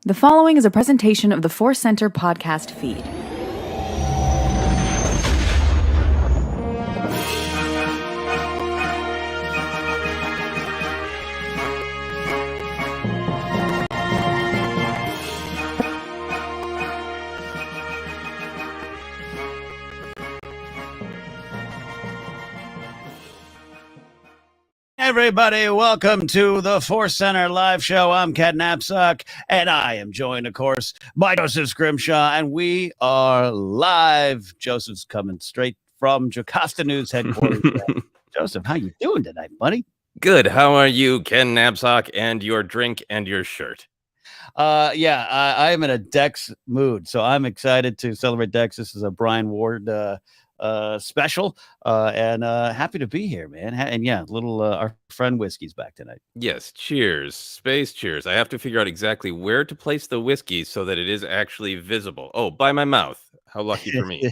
The following is a presentation of the ForceCenter podcast feed. Everybody, welcome to the ForceCenter live show. I'm Cat Knapsack, and I am joined, of course, by Joseph Scrimshaw, and we are live. Joseph's coming straight from Jocasta News headquarters. Joseph, how you doing tonight, buddy? Good. How are you, Ken Knapsack, and your drink and your shirt? I am in a Dex mood, so I'm excited to celebrate Dex. This is a Brian Ward special, and happy to be here, man. And yeah, little our friend Whiskey's back tonight. Yes, cheers. Space cheers. I have to figure out exactly where to place the whiskey so that it is actually visible. Oh, by my mouth. How lucky for me.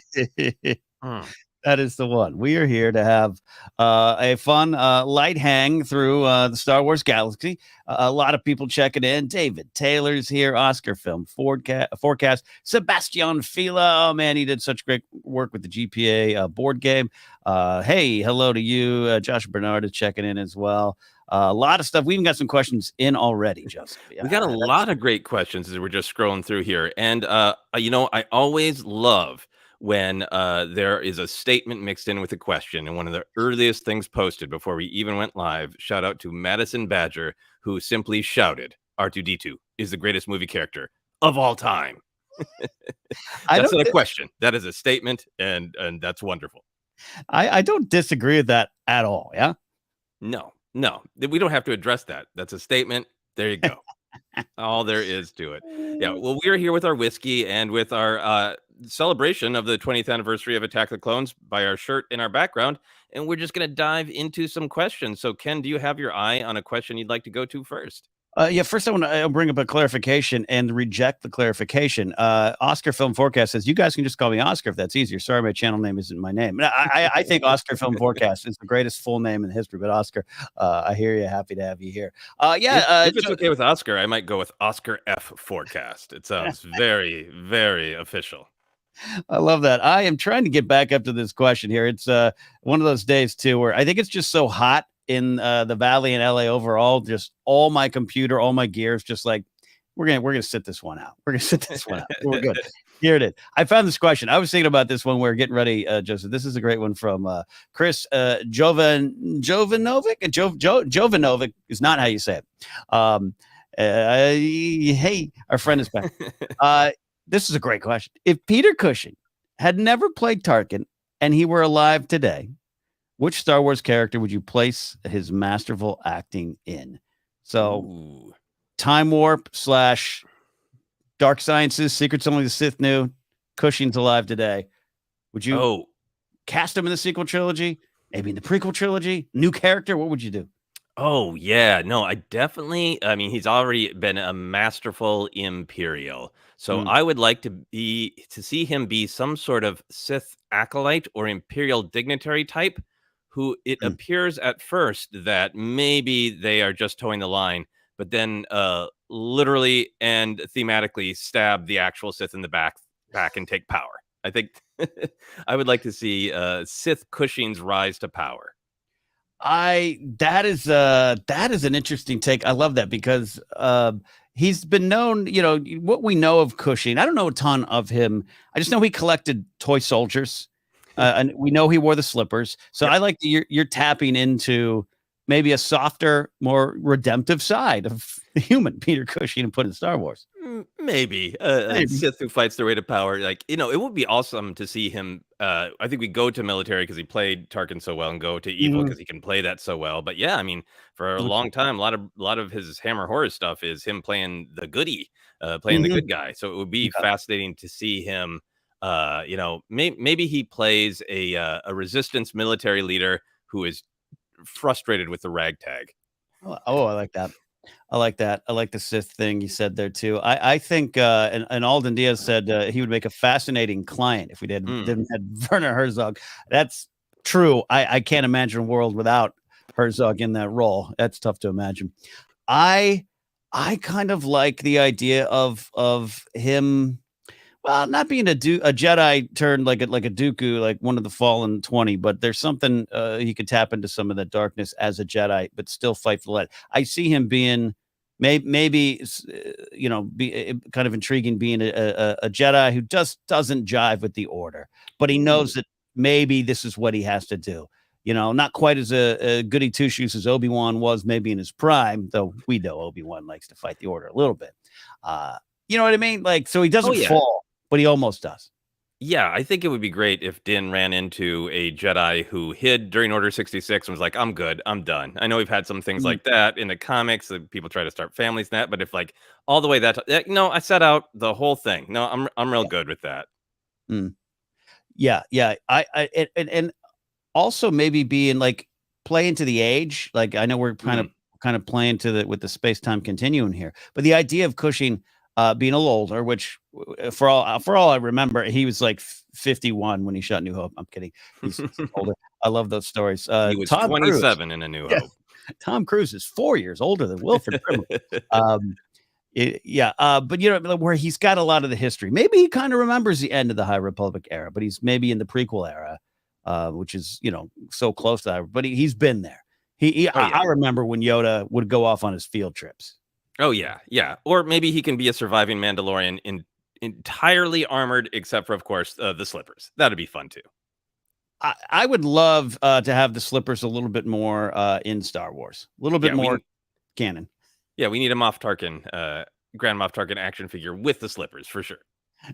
That is the one. We are here to have a fun light hang through the Star Wars galaxy. A lot of people checking in. David Taylor's here. Oscar Film Forecast. Sebastian Fila. Oh, man, he did such great work with the GPA board game. Hey, hello to you. Josh Bernard is checking in as well. A lot of stuff. We even got some questions in already, Joseph. We got a lot of great questions as we're just scrolling through here. And, I always love when there is a statement mixed in with a question. And one of the earliest things posted before we even went live, shout out to Madison Badger, who simply shouted, R2-D2 is the greatest movie character of all time. That's not a question. That is a statement, and that's wonderful. I don't disagree with that at all, yeah? No, we don't have to address that. That's a statement. There you go. All there is to it. Yeah, well, we're here with our whiskey and with our celebration of the 20th anniversary of Attack of the Clones by our shirt in our background, and we're just going to dive into some questions. So, Ken, do you have your eye on a question you'd like to go to first? First I want to bring up a clarification and reject the clarification. Oscar Film Forecast says, you guys can just call me Oscar if that's easier. Sorry, my channel name isn't my name. I think Oscar Film Forecast is the greatest full name in history, but Oscar, I hear you. Happy to have you here. If it's okay with Oscar, I might go with Oscar F Forecast. It sounds very, very official. I love that. I am trying to get back up to this question here. It's one of those days, too, where I think it's just so hot in the Valley and LA overall. Just all my computer, all my gears, just like, we're gonna sit this one out. We're good. Here it is. I found this question. I was thinking about this when we were getting ready, Joseph. This is a great one from Chris Jovanovic. Jovanovic is not how you say it. Hey, our friend is back. This is a great question. If Peter Cushing had never played Tarkin and he were alive today, which Star Wars character would you place his masterful acting in? So, Time Warp / Dark Sciences, Secrets Only the Sith Knew, Cushing's alive today. Would you cast him in the sequel trilogy? Maybe in the prequel trilogy? New character? What would you do? Oh, yeah. No, I mean, he's already been a masterful Imperial. So I would like to see him be some sort of Sith acolyte or Imperial dignitary type who it appears at first that maybe they are just towing the line, but then literally and thematically stab the actual Sith in the back and take power. I think I would like to see Sith Cushing's rise to power. That is an interesting take. I love that because he's been known, what we know of Cushing. I don't know a ton of him. I just know he collected toy soldiers. And we know he wore the slippers. So I like you're tapping into maybe a softer, more redemptive side of the human Peter Cushing and put in Star Wars. Maybe a Sith who fights their way to power. Like, it would be awesome to see him. I think we go to military because he played Tarkin so well, and go to evil because he can play that so well. But yeah, I mean, for a long time, a lot of his Hammer horror stuff is him playing the goodie, playing the good guy. So it would be fascinating to see him. Maybe he plays a resistance military leader who is frustrated with the ragtag. Oh, I like that. I like that. I like the Sith thing you said there too. I think and Alden Diaz said he would make a fascinating client if we didn't have Werner Herzog. That's true. I can't imagine a world without Herzog in that role. That's tough to imagine. I I kind of like the idea of him. Well, not being a Jedi turned like a Dooku, like one of the fallen 20, but there's something he could tap into some of that darkness as a Jedi, but still fight for the light. I see him being maybe be kind of intriguing, being a Jedi who just doesn't jive with the Order, but he knows that maybe this is what he has to do. Not quite as a goody two shoes as Obi-Wan was maybe in his prime, though we know Obi-Wan likes to fight the Order a little bit. You know what I mean? Like, so he doesn't fall, but he almost does. Yeah, I think it would be great if Din ran into a Jedi who hid during Order 66 and was like, I'm good, I'm done. I know we've had some things like that in the comics that people try to start families and that, but if like all the way I set out the whole thing. No, I'm real good with that. Yeah. And also maybe being like play into the age. Like I know we're kind of playing with the space-time continuum here, but the idea of Cushing being a little older, which for all I remember, he was like 51 when he shot New Hope. I'm kidding. He's older. I love those stories. He was Tom 27 Cruise, in A New Hope. Tom Cruise is 4 years older than Wilford Brimley. But where he's got a lot of the history. Maybe he kind of remembers the end of the High Republic era, but he's maybe in the prequel era, which is so close to that. But he's been there. I remember when Yoda would go off on his field trips. Oh yeah. Or maybe he can be a surviving Mandalorian entirely armored, except for, of course, the slippers. That'd be fun too. I would love to have the slippers a little bit more in Star Wars, a little bit more canon. Yeah, we need a Moff Tarkin, Grand Moff Tarkin action figure with the slippers for sure.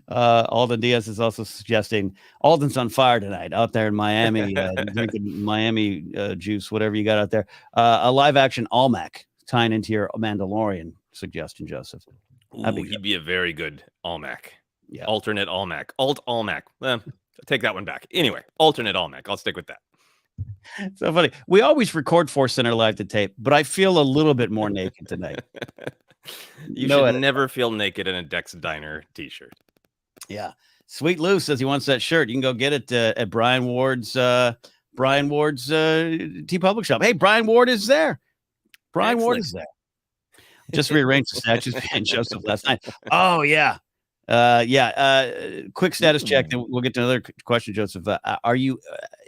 Alden Diaz is also suggesting Alden's on fire tonight out there in Miami, drinking Miami juice, whatever you got out there. A live action Almec tying into your Mandalorian suggestion, Joseph. He'd be a very good Almec. Yeah. Alternate Almec. Alt Almec. Take that one back. Anyway, alternate Almec. I'll stick with that. So funny. We always record ForceCenter live to tape, but I feel a little bit more naked tonight. You should never feel naked in a Dex Diner t-shirt. Yeah. Sweet Lou says he wants that shirt. You can go get it at Brian Ward's T Public shop. Hey, Brian Ward is there. Brian Ward is there. Just rearranged the statues behind Joseph last night. Oh, yeah. Quick status check. Then we'll get to another question, Joseph. Are you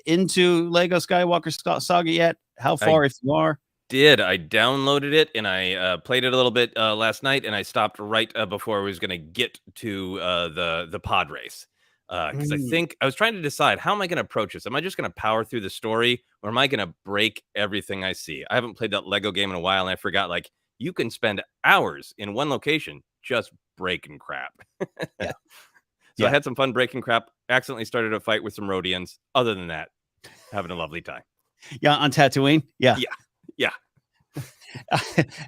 into Lego Skywalker Saga yet? How far, if you are? I downloaded it and I played it a little bit last night, and I stopped right before I was going to get to the pod race. Because I think I was trying to decide, how am I going to approach this? Am I just going to power through the story, or am I going to break everything I see? I haven't played that Lego game in a while, and I forgot, like, you can spend hours in one location just breaking crap. So I had some fun breaking crap. Accidentally started a fight with some Rhodians. Other than that, having a lovely time. Yeah, on Tatooine. Yeah.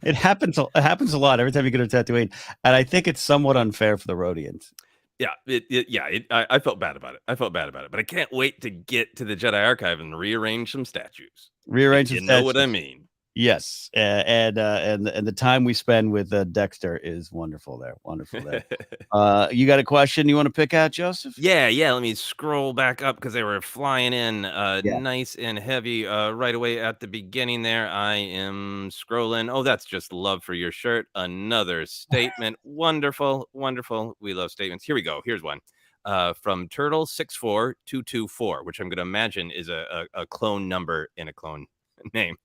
It happens a lot every time you go to Tatooine, and I think it's somewhat unfair for the Rhodians. I felt bad about it. But I can't wait to get to the Jedi Archive and rearrange some statues. You know what I mean? Yes, and the time we spend with Dexter is wonderful there. You got a question you want to pick out, Joseph? Yeah. Let me scroll back up because they were flying in nice and heavy right away at the beginning there. I am scrolling. Oh, that's just love for your shirt. Another statement. Wonderful. We love statements. Here we go. Here's one from Turtle 64224, which I'm going to imagine is a clone number in a clone name.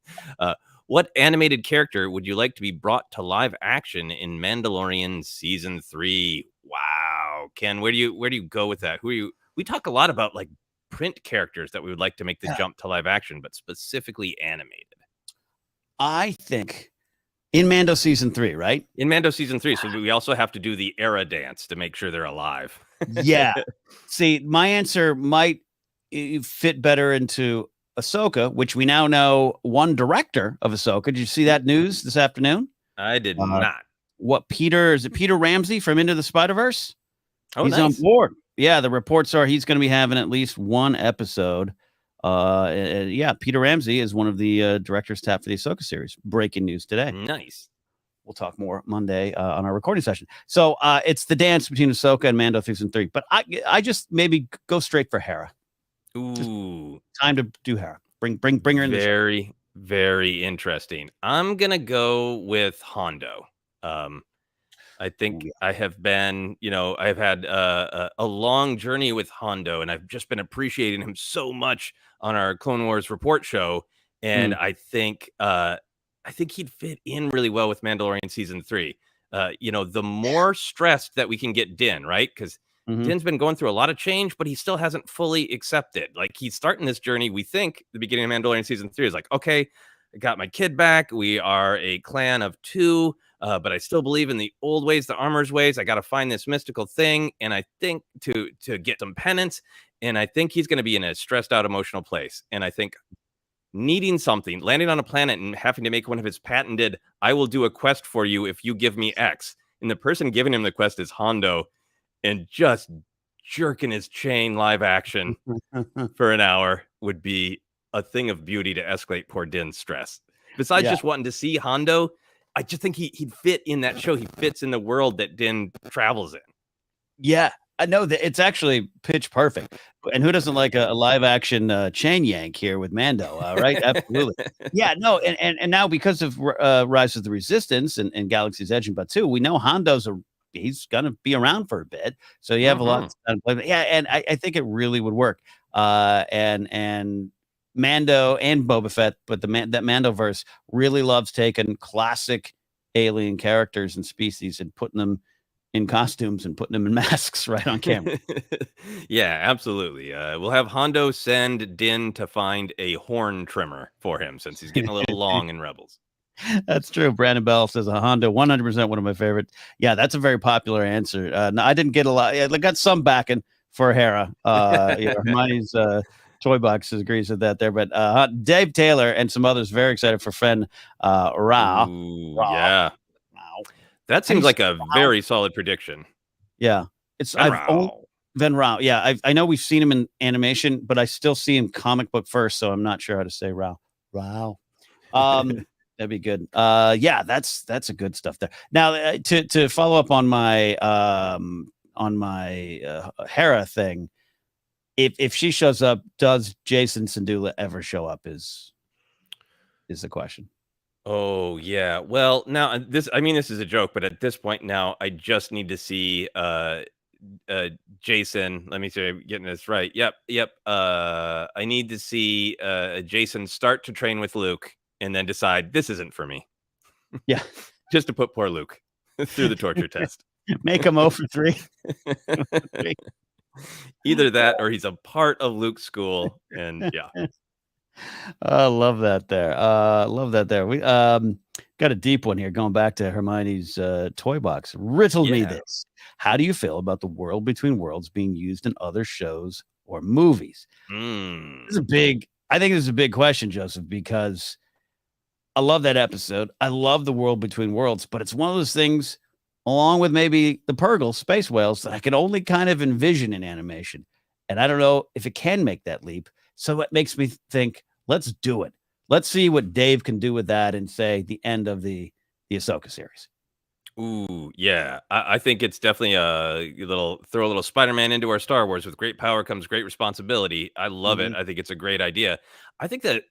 What animated character would you like to be brought to live action in Mandalorian season 3? Wow, Ken, where do you go with that? We talk a lot about like print characters that we would like to make the jump to live action, but specifically animated. I think in Mando season 3, right? In Mando season 3, so we also have to do the era dance to make sure they're alive. Yeah. See, my answer might fit better into Ahsoka, which we now know one director of Ahsoka. Did you see that news this afternoon? I did not. What is it Peter Ramsey from Into the Spider-Verse? Oh, he's on board. Yeah, the reports are he's going to be having at least one episode. Peter Ramsey is one of the directors tapped for the Ahsoka series. Breaking news today. Nice. We'll talk more Monday on our recording session. So it's the dance between Ahsoka and Mando season 3. But I just maybe go straight for Hera. Ooh, time to do Hera. Bring her in. Very, very interesting. I'm gonna go with Hondo. Um, I Ooh, think yeah. I have been, I've had a long journey with Hondo, and I've just been appreciating him so much on our Clone Wars report show. And Mm, I think he'd fit in really well with Mandalorian season 3. The more stressed that we can get Din, right? Because mhm. Din's been going through a lot of change, but he still hasn't fully accepted. Like, he's starting this journey. We think the beginning of Mandalorian season 3 is like, okay, I got my kid back. We are a clan of 2. But I still believe in the old ways, the armor's ways. I got to find this mystical thing, and I think to get some penance. And I think he's going to be in a stressed out, emotional place. And I think needing something, landing on a planet and having to make one of his patented, "I will do a quest for you if you give me X." And the person giving him the quest is Hondo, and just jerking his chain live action for an hour would be a thing of beauty to escalate poor Din's stress. Besides Yeah. just wanting to see Hondo, I just think he'd fit in that show. He fits in the world that Din travels in. Yeah. I know that it's actually pitch perfect. And who doesn't like a live action chain yank here with Mando, right? Absolutely. Yeah, no, and now because of Rise of the Resistance and Galaxy's Edge and Batuu, we know he's gonna be around for a bit. So you have a lot Mhm. to play with. Yeah, and I think it really would work. And Mando and Boba Fett, but that Mandoverse really loves taking classic alien characters and species and putting them in costumes and putting them in masks right on camera. Yeah, absolutely. We'll have Hondo send Din to find a horn trimmer for him since he's getting a little long in Rebels. That's true. Brandon Bell says a Honda, 100% one of my favorites. Yeah, that's a very popular answer. No, I didn't get a lot. I got some backing for Hera. Hermione's toy box agrees with that there. But Dave Taylor and some others very excited for Fen Rao. Ooh, Rao. yeah. Rao. That How do you seems say like a Rao? very solid prediction. Yeah. It's And I've only Rao. Ven Rao. Yeah, I know we've seen him in animation, but I still see him comic book first, so I'm not sure how to say Rao. Rao. Um, that'd be good. Yeah, that's a good stuff there. Now, to follow up on my Hera thing, if she shows up, does Jason Sandula ever show up? Is the question. Oh, yeah. Well, now this is a joke, but at this point now, I just need to see Jason. Let me see, I'm getting this right. Yep. I need to see Jason start to train with Luke and then decide this isn't for me. Yeah, Just to put poor Luke through the torture test. make him 0 for 3. Either that or he's a part of Luke's school. And yeah. I love that there. Love that there. We got a deep one here going back to Hermione's toy box. Riddle me Yeah. this. How do you feel about the world between worlds being used in other shows or movies? Mm. I think this is a big question, Joseph, because I love that episode. I love the world between worlds, but it's one of those things, along with maybe the Purgle space whales, that I can only kind of envision in animation. And I don't know if it can make that leap. So it makes me think, let's do it. Let's see what Dave can do with that and say the end of the Ahsoka series. Ooh, yeah. I think it's definitely throw a little Spider-Man into our Star Wars. With great power comes great responsibility. I love it. Mhm. I think it's a great idea. I think that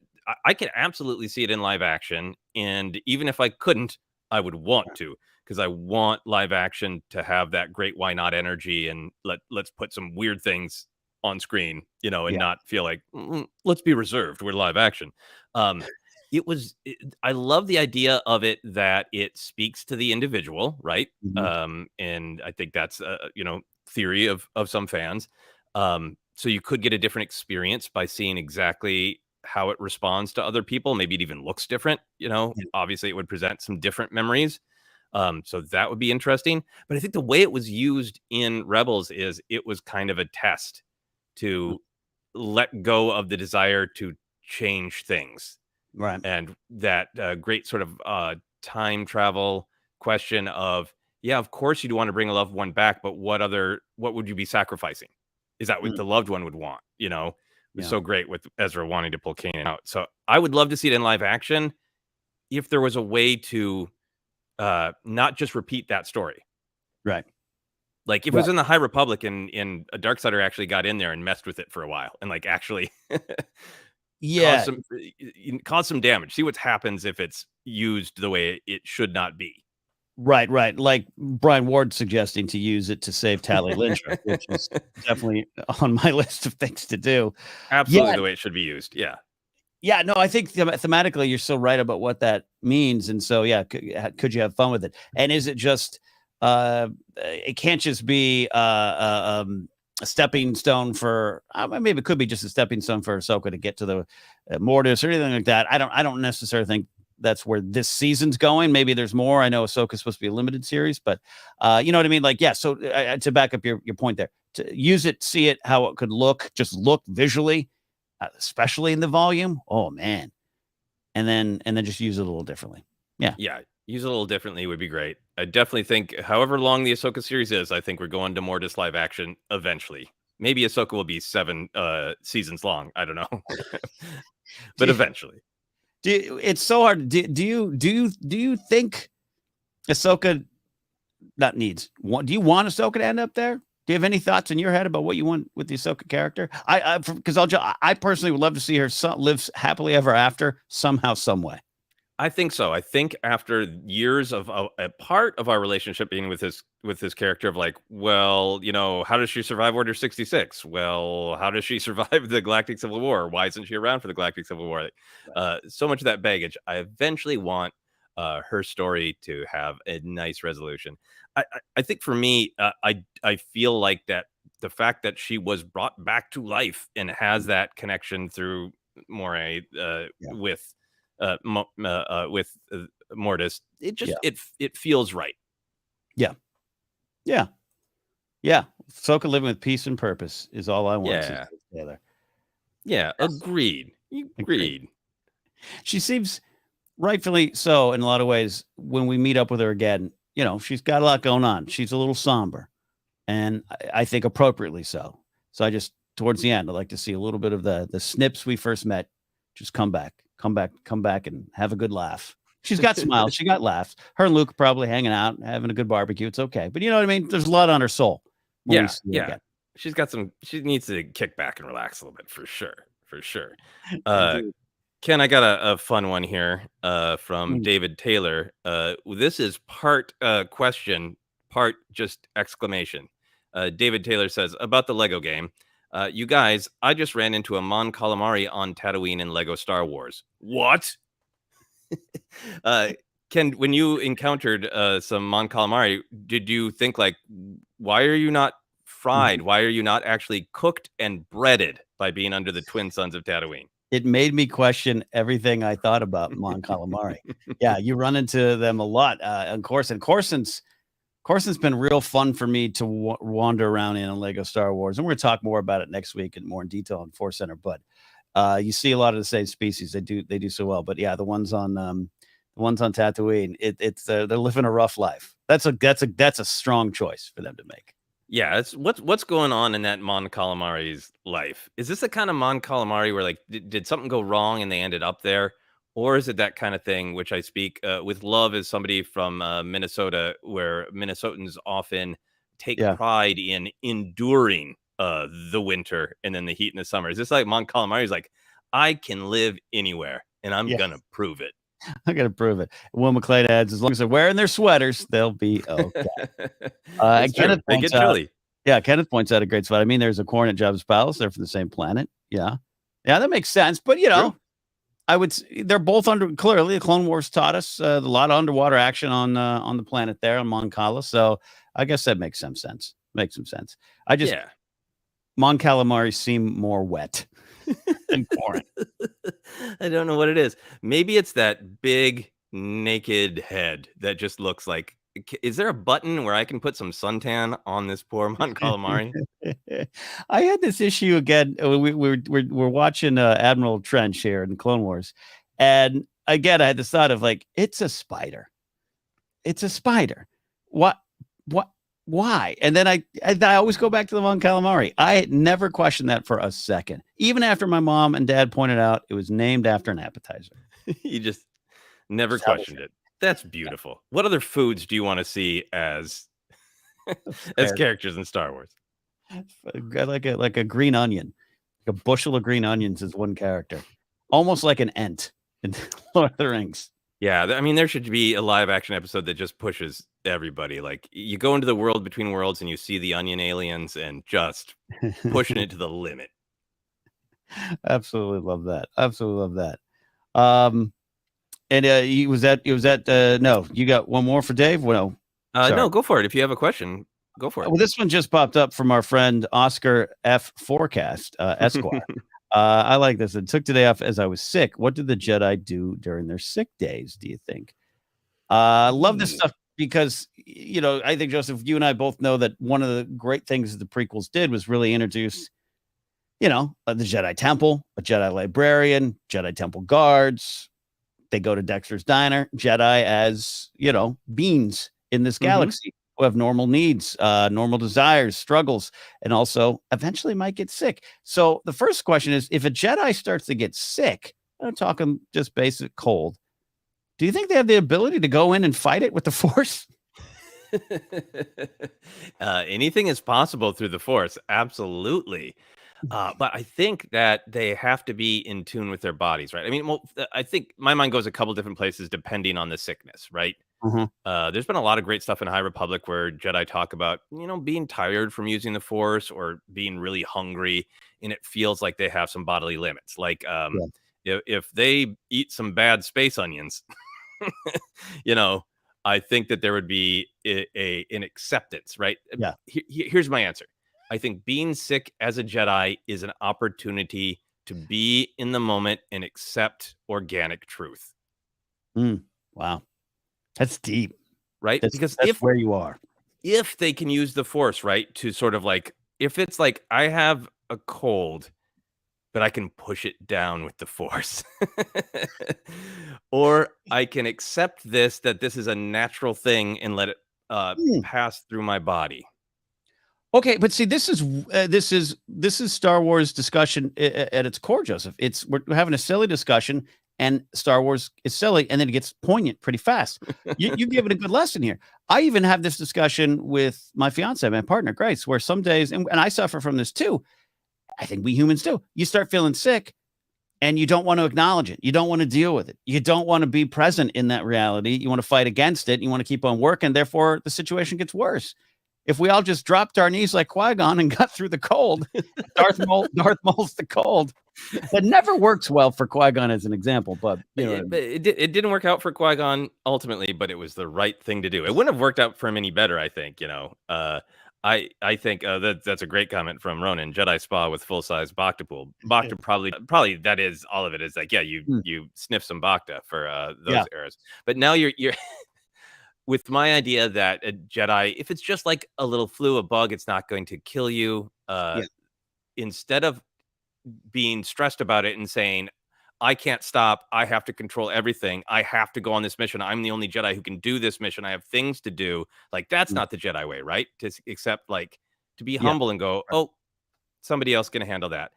I can absolutely see it in live action. And even if I couldn't, I would want to, because I want live action to have that great why not energy, and let's put some weird things on screen, and Yeah. not feel like let's be reserved. We're live action. Um, I love the idea of it, that it speaks to the individual, right? Mhm. And I think that's theory of some fans. So you could get a different experience by seeing exactly how it responds to other people. Maybe it even looks different. Yeah. Obviously it would present some different memories. So that would be interesting. But I think the way it was used in Rebels is it was kind of a test to let go of the desire to change things, Right. and that great sort of time travel question of, yeah, of course you'd want to bring a loved one back, but what would you be sacrificing? Is that what Mm. the loved one would want? It was Yeah. so great with Ezra wanting to pull Kanan out. So I would love to see it in live action if there was a way to not just repeat that story. Right. Like if it Right. was in the High Republic and a Darksider actually got in there and messed with it for a while and like actually Yeah. cause some damage. See what happens if it's used the way it should not be. Right. Like Brian Ward suggesting to use it to save Tally Lindra, which is definitely on my list of things to do. Absolutely Yeah. the way it should be used. Yeah. Yeah, no, I think thematically you're so right about what that means. And so, yeah, could you have fun with it? And is it just, it can't just be a stepping stone for, maybe it could be just a stepping stone for Ahsoka to get to the Mortis or anything like that. I don't necessarily think that's where this season's going. Maybe there's more. I know Ahsoka's supposed to be a limited series, but you know what I mean? Like, yeah. So to back up your point there, to use it, see it, how it could look, just look visually, especially in the volume. Oh man. And then just use it a little differently. Yeah. Use it a little differently would be great. I definitely think however long the Ahsoka series is, I think we're going to Mortis live action eventually. Maybe Ahsoka will be 7 seasons long. I don't know. But eventually. It's so hard. Do you think Ahsoka do you want Ahsoka to end up there? Do you have any thoughts in your head about what you want with the Ahsoka character? I personally would love to see her live happily ever after somehow, some way. I think so. I think after years of a part of our relationship being with this character of like, well, how does she survive Order 66? Well, how does she survive the Galactic Civil War? Why isn't she around for the Galactic Civil War? So much of that baggage. I eventually want her story to have a nice resolution. I think for me, I feel like that the fact that she was brought back to life and has that connection through Moray with Mortis, it just it feels right. Yeah. Ahsoka living with peace and purpose is all I want. Together. Yeah, agreed. She seems rightfully so in a lot of ways. When we meet up with her again, she's got a lot going on. She's a little somber, and I think appropriately so. So I just towards the end, I'd like to see a little bit of the snips we first met. Just come back and have a good laugh. She's got smiles. She got laughs. Her and Luke probably hanging out, having a good barbecue. It's okay. But you know what I mean? There's a lot on her soul. Yeah. She needs to kick back and relax a little bit for sure. Ken, I got a fun one here from David Taylor. This is part question, part just exclamation. David Taylor says, about the Lego game, you guys, I just ran into a Mon Calamari on Tatooine in Lego Star Wars. What? Ken, when you encountered some Mon Calamari, did you think like, why are you not fried? Why are you not actually cooked and breaded by being under the twin suns of Tatooine? It made me question everything I thought about Mon Calamari. Yeah, you run into them a lot. And Corson's been real fun for me to wander around in Lego Star Wars. And we're going to talk more about it next week and more in detail on ForceCenter. But you see a lot of the same species. They do so well. But yeah, the ones on Tatooine, they're living a rough life. That's a strong choice for them to make. Yeah, it's what's going on in that Mon Calamari's life. Is this the kind of Mon Calamari where like did something go wrong and they ended up there, or is it that kind of thing which I speak with love as somebody from Minnesota, where Minnesotans often take pride in enduring the winter and then the heat in the summer? Is this like Mon Calamari's like, I can live anywhere and I'm gonna prove it. I gotta prove it. Will McClade adds, as long as they're wearing their sweaters, they'll be okay. Kenneth they get chilly. Kenneth points out a great spot. I mean, there's a corn at Jabba's palace. They're from the same planet. Yeah, that makes sense. But I would. They're both clearly. The Clone Wars taught us a lot of underwater action on the planet there on Mon Cala. So I guess that makes some sense. Mon Calamari seem more wet than corn. I don't know what it is. Maybe it's that big naked head that just looks like. Is there a button where I can put some suntan on this poor Mon Calamari? I had this issue again. We're watching Admiral Trench here in Clone Wars, and again I had this thought of like, it's a spider. What? Why? And then I always go back to the Mon Calamari. I never questioned that for a second, even after my mom and dad pointed out it was named after an appetizer. You just never questioned it. That's beautiful. What other foods do you want to see as characters in Star Wars? Like a green onion, like a bushel of green onions is one character, almost like an Ent in Lord of the Rings. Yeah, I mean, there should be a live action episode that just pushes everybody. Like you go into the world between worlds and you see the onion aliens and just pushing it to the limit. Absolutely love that. Absolutely love that. And no, you got one more for Dave? Well, no. No, go for it. If you have a question, go for it. Well, this one just popped up from our friend Oscar F. Forecast, Esquire. I like this. It took today off as I was sick. What did the Jedi do during their sick days, do you think? I love this stuff because, I think, Joseph, you and I both know that one of the great things the prequels did was really introduce, the Jedi Temple, a Jedi librarian, Jedi Temple guards. They go to Dexter's Diner, Jedi as, beings in this galaxy who have normal needs, normal desires, struggles, and also eventually might get sick. So the first question is, if a Jedi starts to get sick, I'm talking just basic cold, do you think they have the ability to go in and fight it with the Force? Anything is possible through the Force. Absolutely. But I think that they have to be in tune with their bodies, right? I mean, I think my mind goes a couple different places depending on the sickness, right? There's been a lot of great stuff in High Republic where Jedi talk about, being tired from using the Force or being really hungry, and it feels like they have some bodily limits. Like, if they eat some bad space onions, I think that there would be an acceptance, right? Yeah. Here's my answer. I think being sick as a Jedi is an opportunity to be in the moment and accept organic truth. Wow. That's deep. Right? Because that's where you are. If they can use the Force, right, to sort of like, if it's like, I have a cold, but I can push it down with the Force. Or I can accept that this is a natural thing and let it pass through my body. Okay, but see, this is Star Wars discussion at its core, Joseph. We're having a silly discussion, and Star Wars is silly, and then it gets poignant pretty fast. You give it a good lesson here. I even have this discussion with my fiance, my partner, Grace, where some days, and I suffer from this too. I think we humans do. You start feeling sick, and you don't want to acknowledge it. You don't want to deal with it. You don't want to be present in that reality. You want to fight against it. You want to keep on working. Therefore, the situation gets worse. If we all just dropped our knees like Qui Gon and got through the cold, Darth Maul's the cold. That never works well for Qui Gon as an example, but it didn't work out for Qui Gon ultimately, but it was the right thing to do. It wouldn't have worked out for him any better, I think. I think that's a great comment from Ronan. Jedi spa with full size Bacta pool. Bacta probably that is all of it. Is like, you sniff some Bacta for those eras, but now you're. With my idea that a Jedi, if it's just like a little flu, a bug, it's not going to kill you. Instead of being stressed about it and saying, I can't stop, I have to control everything, I have to go on this mission, I'm the only Jedi who can do this mission, I have things to do. Like, that's not the Jedi way, right? To accept, like, to be humble and go, oh, somebody else can handle that.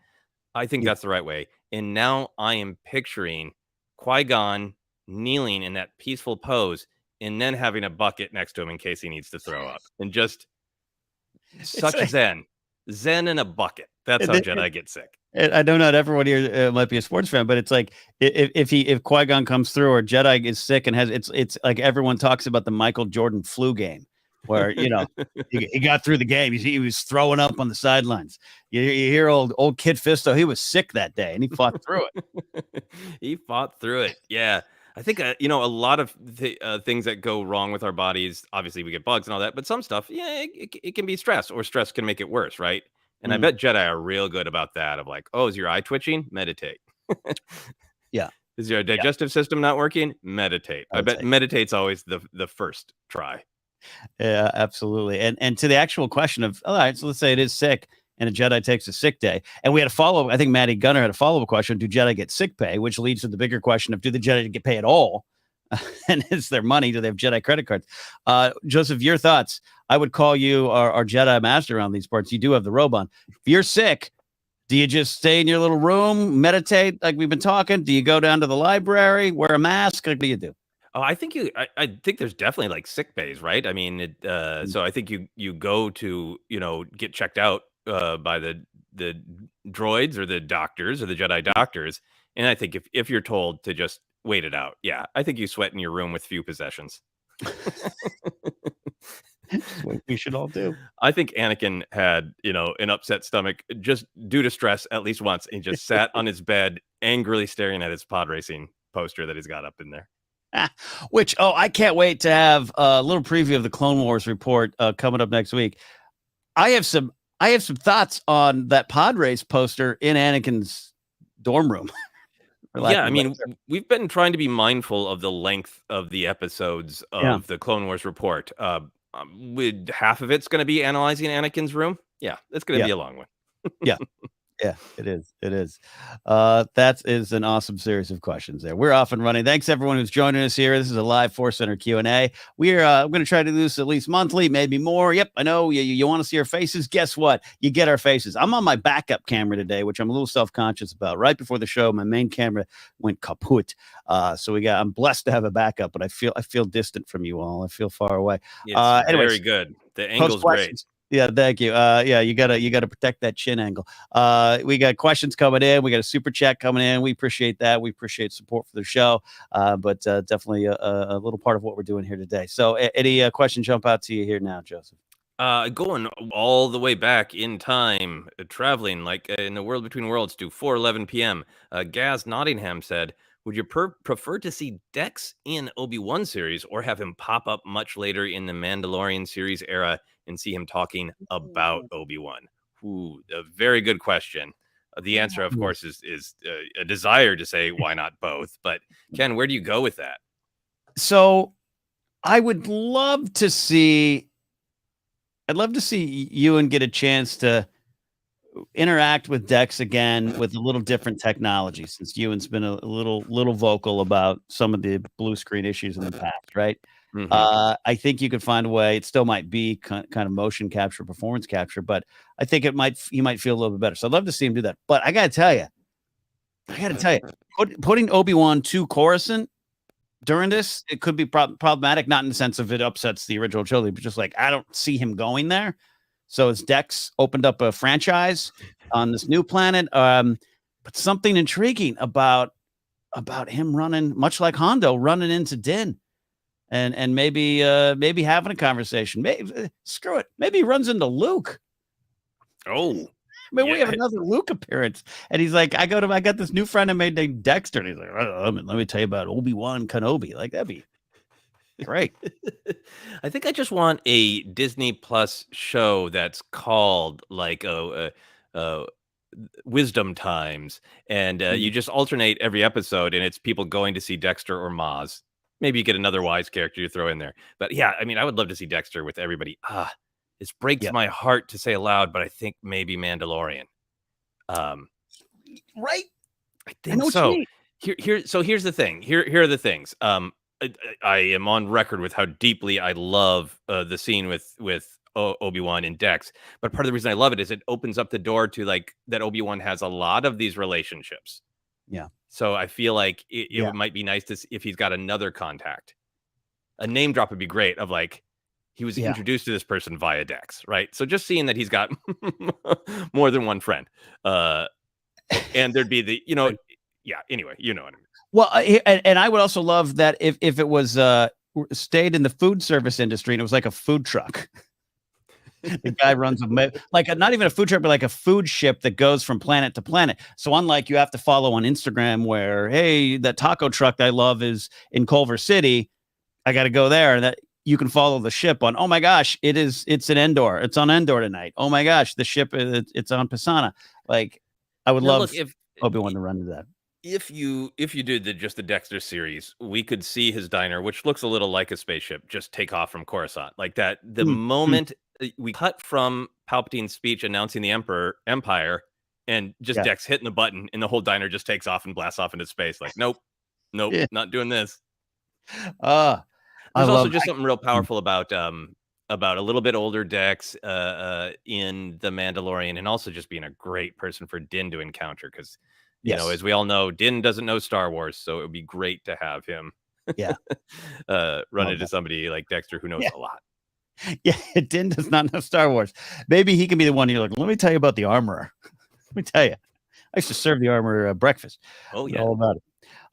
I think that's the right way. And now I am picturing Qui-Gon kneeling in that peaceful pose, and then having a bucket next to him in case he needs to throw up. And just such zen in a bucket. That's how Jedi get sick. I know not everyone here might be a sports fan, but it's like if Qui-Gon comes through or Jedi is sick and it's like everyone talks about the Michael Jordan flu game where, he got through the game. He was throwing up on the sidelines. You hear old Kid Fisto, he was sick that day and he fought through it. He fought through it. Yeah. I think, a lot of things that go wrong with our bodies, obviously we get bugs and all that, but some stuff, it can be stress, or stress can make it worse, right? And I bet Jedi are real good about that, of like, oh, is your eye twitching? Meditate. Yeah. Is your digestive system not working? Meditate. I bet meditate's always the first try. Yeah, absolutely. And to the actual question of, all right, so let's say it is sick, and a Jedi takes a sick day. And we had a follow-up. I think Maddie Gunner had a follow-up question. Do Jedi get sick pay? Which leads to the bigger question of, do the Jedi get pay at all? And is their money? Do they have Jedi credit cards? Joseph, your thoughts. I would call you our Jedi master around these parts. You do have the robe on. If you're sick, do you just stay in your little room, meditate like we've been talking? Do you go down to the library, wear a mask? What do you do? Oh, I think I think there's definitely like sick bays, right? I mean, so I think you go to, get checked out by the droids or the doctors or the Jedi doctors. And I think if you're told to just wait it out, I think you sweat in your room with few possessions. That's what we should all do. I think Anakin had, an upset stomach just due to stress at least once. And just sat on his bed, angrily staring at his pod racing poster that he's got up in there. Which, I can't wait to have a little preview of the Clone Wars report coming up next week. I have some thoughts on that pod race poster in Anakin's dorm room. Yeah, I mean, we've been trying to be mindful of the length of the episodes of the Clone Wars report. With half of it's going to be analyzing Anakin's room. Yeah, it's going to be a long one. Yeah, it is. It is. That is an awesome series of questions there. We're off and running. Thanks everyone who's joining us here. This is a live ForceCenter Q A. We're going to try to do this at least monthly, maybe more. Yep, I know you want to see our faces. Guess what? You get our faces. I'm on my backup camera today, which I'm a little self-conscious about. Right before the show, my main camera went kaput. So I'm blessed to have a backup, but I feel distant from you all. I feel far away. It's very good. The angle's great. Yeah, thank you. You gotta protect that chin angle. We got questions coming in. We got a super chat coming in. We appreciate that. We appreciate support for the show. But definitely a little part of what we're doing here today. So, any questions jump out to you here now, Joseph? Going all the way back in time, traveling like in the world between worlds to 4:11 p.m. Gaz Nottingham said, "Would you prefer to see Dex in Obi-Wan series or have him pop up much later in the Mandalorian series era and see him talking about Obi-Wan?" Ooh, a very good question. The answer, of course, is a desire to say why not both. But Ken, where do you go with that? So, I would love to see. I'd love to see Ewan get a chance to interact with Dex again with a little different technology, since Ewan's been a little vocal about some of the blue screen issues in the past, right? Mm-hmm. I think you could find a way. It still might be kind of motion capture, performance capture, but I think he might feel a little bit better. So I'd love to see him do that. But I got to tell you, putting Obi-Wan to Coruscant during this, it could be problematic, not in the sense of it upsets the original trilogy, but just like I don't see him going there. So as Dex opened up a franchise on this new planet, but something intriguing about him running, much like Hondo, running into Din, and maybe having a conversation. Maybe screw it. Maybe he runs into Luke. Oh, we have another Luke appearance, and he's like, I got this new friend I made named Dexter, and he's like, let me tell you about Obi-Wan Kenobi. Like that'd be great. I think I just want a Disney Plus show that's called like Wisdom Times, and you just alternate every episode, and it's people going to see Dexter or Maz. Maybe you get another wise character you throw in there. But yeah, I mean, I would love to see Dexter with everybody. It breaks my heart to say aloud, but I think maybe Mandalorian. Right? I think so. Here's the thing. Here are the things. I am on record with how deeply I love the scene with Obi-Wan and Dex. But part of the reason I love it is it opens up the door to like that Obi-Wan has a lot of these relationships. Yeah. So I feel like it might be nice to see if he's got another contact. A name drop would be great of like, he was introduced to this person via Dex, right? So just seeing that he's got more than one friend. And there'd be the, anyway, you know what I mean. Well, and I would also love that if it was stayed in the food service industry and it was like a food truck. The guy runs not even a food truck, but like a food ship that goes from planet to planet. So unlike you have to follow on Instagram where, hey, that taco truck I love is in Culver City, I got to go there, and that you can follow the ship on. Oh my gosh, it's in Endor. It's on Endor tonight. Oh my gosh, the ship it's on Pisana. Like I would love if Obi-Wan to run to that. If you did just the Dexter series, we could see his diner, which looks a little like a spaceship, just take off from Coruscant. Like that, the moment we cut from Palpatine's speech announcing the Empire, and just Dex hitting the button, and the whole diner just takes off and blasts off into space. Like, nope, not doing this. There's also just something real powerful about a little bit older Dex in The Mandalorian, and also just being a great person for Din to encounter because. As we all know, Din doesn't know Star Wars, so it would be great to have him run into somebody like Dexter who knows a lot. Yeah, Din does not know Star Wars. Maybe he can be the one you're like, let me tell you about the armorer. Let me tell you. I used to serve the armorer breakfast. Oh, yeah. All about it.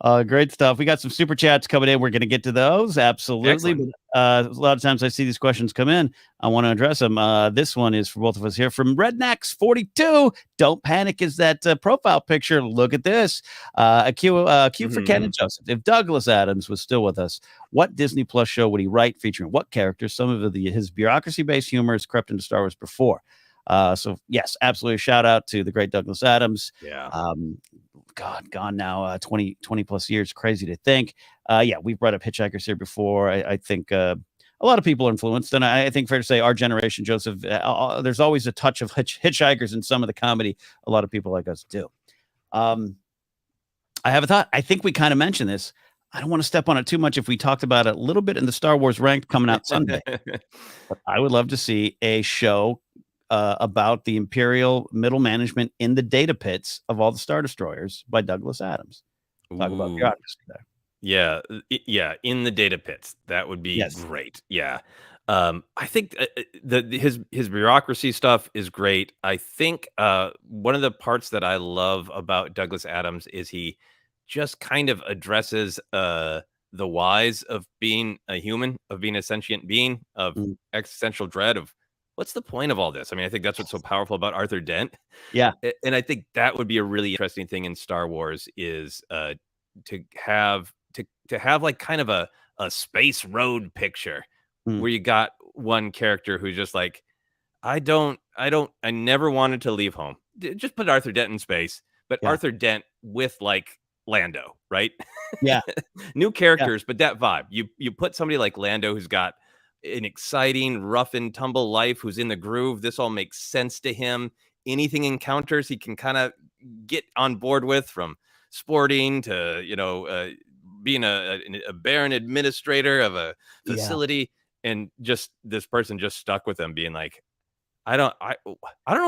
Great stuff. We got some super chats coming in. We're going to get to those. Absolutely. Excellent. But, a lot of times I see these questions come in. I want to address them. This one is for both of us here from Rednecks42. Don't panic is that profile picture. Look at this. A Q for Ken and Joseph. If Douglas Adams was still with us, what Disney Plus show would he write featuring what characters? Some of his bureaucracy-based humor has crept into Star Wars before. So yes, absolutely. Shout out to the great Douglas Adams. Yeah. God, gone now 20 plus years. Crazy to think. Yeah, we've brought up Hitchhikers here before. I think a lot of people are influenced, and I think fair to say our generation, Joseph, there's always a touch of Hitchhikers in some of the comedy a lot of people like us do. I have a thought. I think we kind of mentioned this. I don't want to step on it too much if we talked about it a little bit in the Star Wars Ranked coming out Sunday. But I would love to see a show about the Imperial middle management in the data pits of all the Star Destroyers by Douglas Adams. Talk about bureaucracy there. Yeah, in the data pits. That would be great. Yeah. I think his bureaucracy stuff is great. I think one of the parts that I love about Douglas Adams is he just kind of addresses the whys of being a human, of being a sentient being, of existential dread, of what's the point of all this? I mean, I think that's what's so powerful about Arthur Dent. Yeah. And I think that would be a really interesting thing in Star Wars is to have like kind of a space road picture where you got one character who's just like, I never wanted to leave home. Just put Arthur Dent in space, but Arthur Dent with like Lando, right? Yeah. New characters, but that vibe. You put somebody like Lando who's got an exciting rough and tumble life, who's in the groove. This all makes sense to him. Anything encounters he can kind of get on board with, from sporting to being a barren administrator of a facility, and just this person just stuck with him, being like, I don't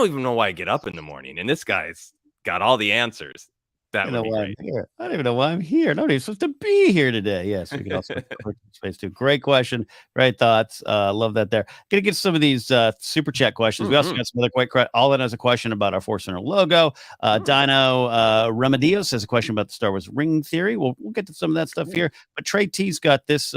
even know why I get up in the morning, and this guy's got all the answers. That would be great. I don't even know why I'm here. Nobody's supposed to be here today. Yes, we can also space too. Great question. Great thoughts. Love that there. Gonna get some of these super chat questions. We also got some other Alden has a question about our ForceCenter logo. Dino Remedios has a question about the Star Wars ring theory. We'll get to some of that stuff here. But Trey T's got this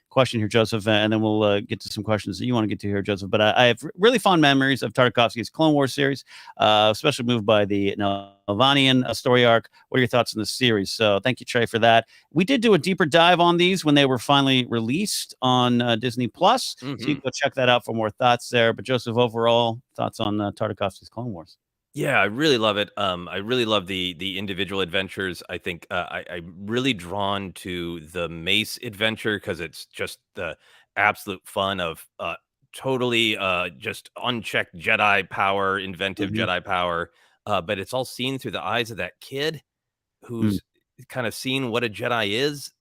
question here, Joseph, and then we'll get to some questions that you want to get to here, Joseph. But I have really fond memories of Tartakovsky's Clone Wars series, especially moved by the Nalvanian story arc. What are your thoughts on this series? So thank you, Trey, for that. We did do a deeper dive on these when they were finally released on Disney Plus, so you can go check that out for more thoughts there. But Joseph, overall thoughts on Tartakovsky's Clone Wars? Yeah, I really love it. I really love the individual adventures. I think I'm really drawn to the Mace adventure because it's just the absolute fun of totally just unchecked Jedi power, inventive Jedi power. But it's all seen through the eyes of that kid who's kind of seen what a Jedi is.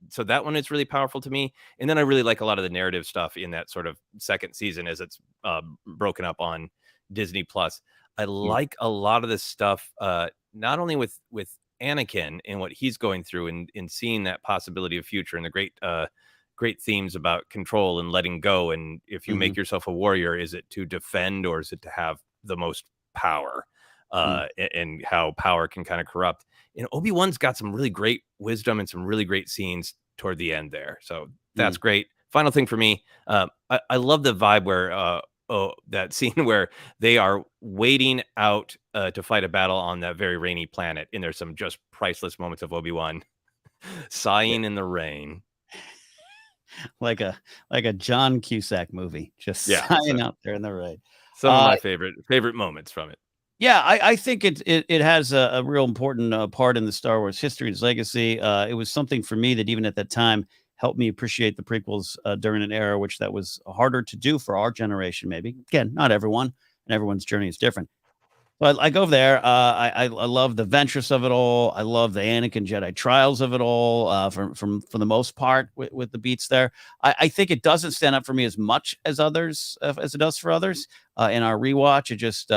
So that one is really powerful to me. And then I really like a lot of the narrative stuff in that sort of second season as it's broken up on Disney Plus. I like a lot of this stuff, not only with Anakin and what he's going through and seeing that possibility of future and the great themes about control and letting go. And if you make yourself a warrior, is it to defend or is it to have the most power? And how power can kind of corrupt. And Obi-Wan's got some really great wisdom and some really great scenes toward the end there. So that's great. Final thing for me, I love the vibe where that scene where they are waiting out to fight a battle on that very rainy planet, and there's some just priceless moments of Obi-Wan sighing in the rain, like a John Cusack movie, just sighing out there in the rain. Some of my favorite moments from it. Yeah, I think it has a real important part in the Star Wars history, its legacy. It was something for me that even at that time helped me appreciate the prequels during an era which that was harder to do for our generation. Maybe again, not everyone, and everyone's journey is different. But I go there. I love the ventress of it all. I love the Anakin Jedi trials of it all. For the most part, with the beats there, I think it doesn't stand up for me as much as others as it does for others. In our rewatch, it just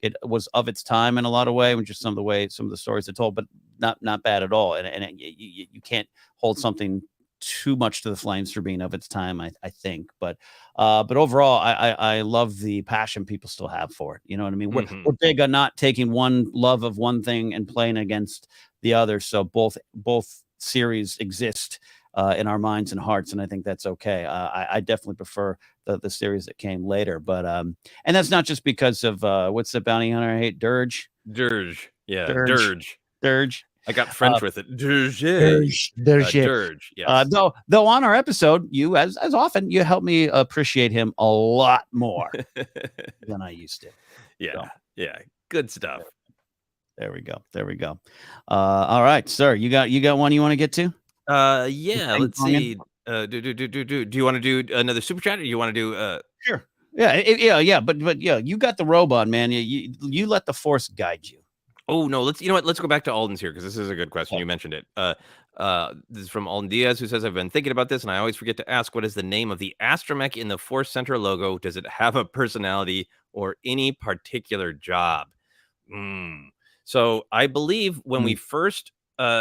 it was of its time in a lot of ways, which is some of the stories it told, but not bad at all. And you can't hold something too much to the flames for being of its time, I think. But overall, I love the passion people still have for it. You know what I mean? We're big on not taking one love of one thing and playing against the other. So both series exist in our minds and hearts, and I think that's okay. I definitely prefer the series that came later, but and that's not just because of what's the bounty hunter I hate, Dirge. Yeah, Dirge. I got French with it. Dirge. Yes. Though on our episode, you as often you help me appreciate him a lot more than I used to. Yeah, good stuff. There we go. All right, sir, you got one you want to get to? Yeah, let's see. Do you want to do another super chat, or you want to do Sure. Yeah, but you got the robe on, man. You let the force guide you. Oh no, you know what? Let's go back to Alden's here, because this is a good question. You mentioned it. This is from Alden Diaz, who says, I've been thinking about this and I always forget to ask, what is the name of the astromech in the Force Center logo? Does it have a personality or any particular job? So I believe when we first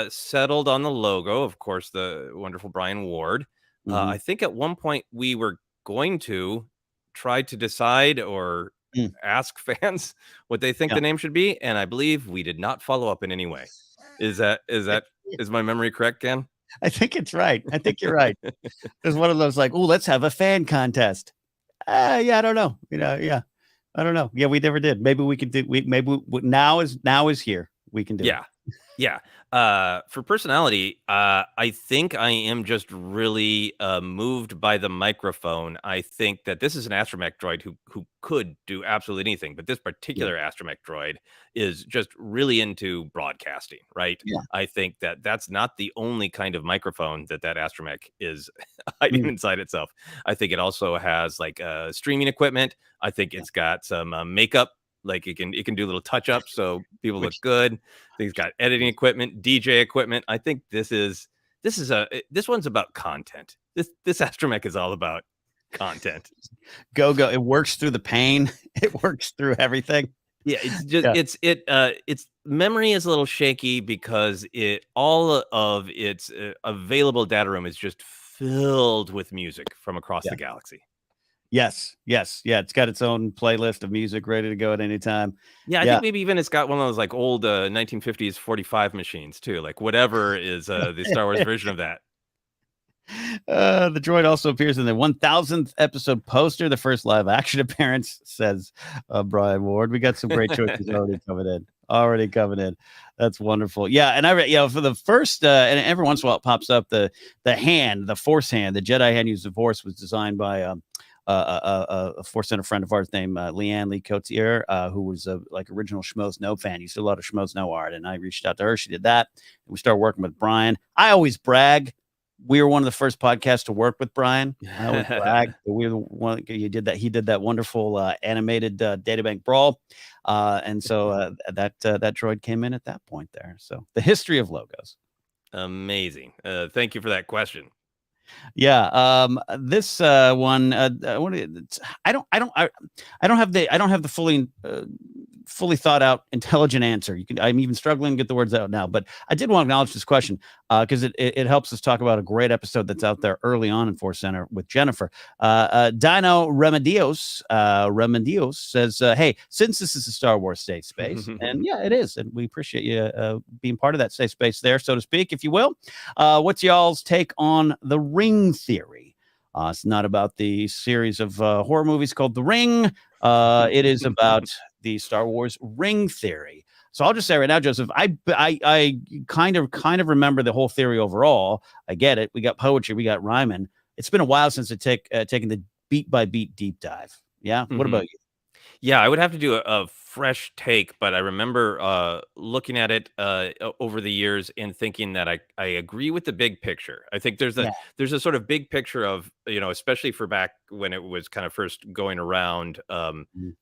settled on the logo, of course, the wonderful Brian Ward, I think at one point we were going to try to decide or ask fans what they think the name should be, and I believe we did not follow up in any way. Is my memory correct, Ken? I think it's right. I think you're right. There's one of those like, oh, let's have a fan contest. Yeah, I don't know. I don't know. Yeah, we never did. Maybe we could do. Now is here. We can do. Yeah. For personality, I think I am just really moved by the microphone. I think that this is an astromech droid who could do absolutely anything, but this particular astromech droid is just really into broadcasting, right? Yeah. I think that that's not the only kind of microphone that astromech is hiding inside itself. I think it also has like streaming equipment. I think it's got some makeup. Like it can do little touch ups so people look good. I think it's got editing equipment, DJ equipment. I think this one's about content. This astromech is all about content. Go. It works through the pain. It works through everything. Yeah, it's just its memory is a little shaky because all of its available data room is just filled with music from across the galaxy. Yes. Yeah, it's got its own playlist of music ready to go at any time. Yeah, I think maybe even it's got one of those like old 1950s 45 machines too, like whatever is the Star Wars version of that. The droid also appears in the 1000th episode poster, the first live action appearance, says Brian Ward. We got some great choices already coming in. That's wonderful. Yeah, and I read, for the first, and every once in a while it pops up, the hand, the Force hand, the Jedi hand used the Force was designed by a Force Center friend of ours named Leanne Lee Cotier, who was a original Schmoes No fan. Used to do a lot of Schmoes No art, and I reached out to her. She did that, and we started working with Brian. I always brag. We were one of the first podcasts to work with Brian. I always brag. We were the one. He did that wonderful animated databank brawl, and so that droid came in at that point there. So the history of logos. Amazing. Thank you for that question. Yeah. This one. I don't have the fully thought out intelligent answer. I'm even struggling to get the words out now, but I did want to acknowledge this question because it helps us talk about a great episode that's out there early on in Force Center with Jennifer. Dino Remedios says, hey, since this is a Star Wars safe space, and yeah, it is, and we appreciate you being part of that safe space there, so to speak, if you will. What's y'all's take on the ring theory? It's not about the series of horror movies called The Ring. It is about the Star Wars ring theory. So I'll just say right now, Joseph, I kind of remember the whole theory overall. I get it. We got poetry, we got rhyming. It's been a while since I taken the beat by beat deep dive. Yeah. What about you? Yeah, I would have to do a fresh take, but I remember looking at it over the years and thinking that I agree with the big picture. I think there's a sort of big picture of, especially for back when it was kind of first going around,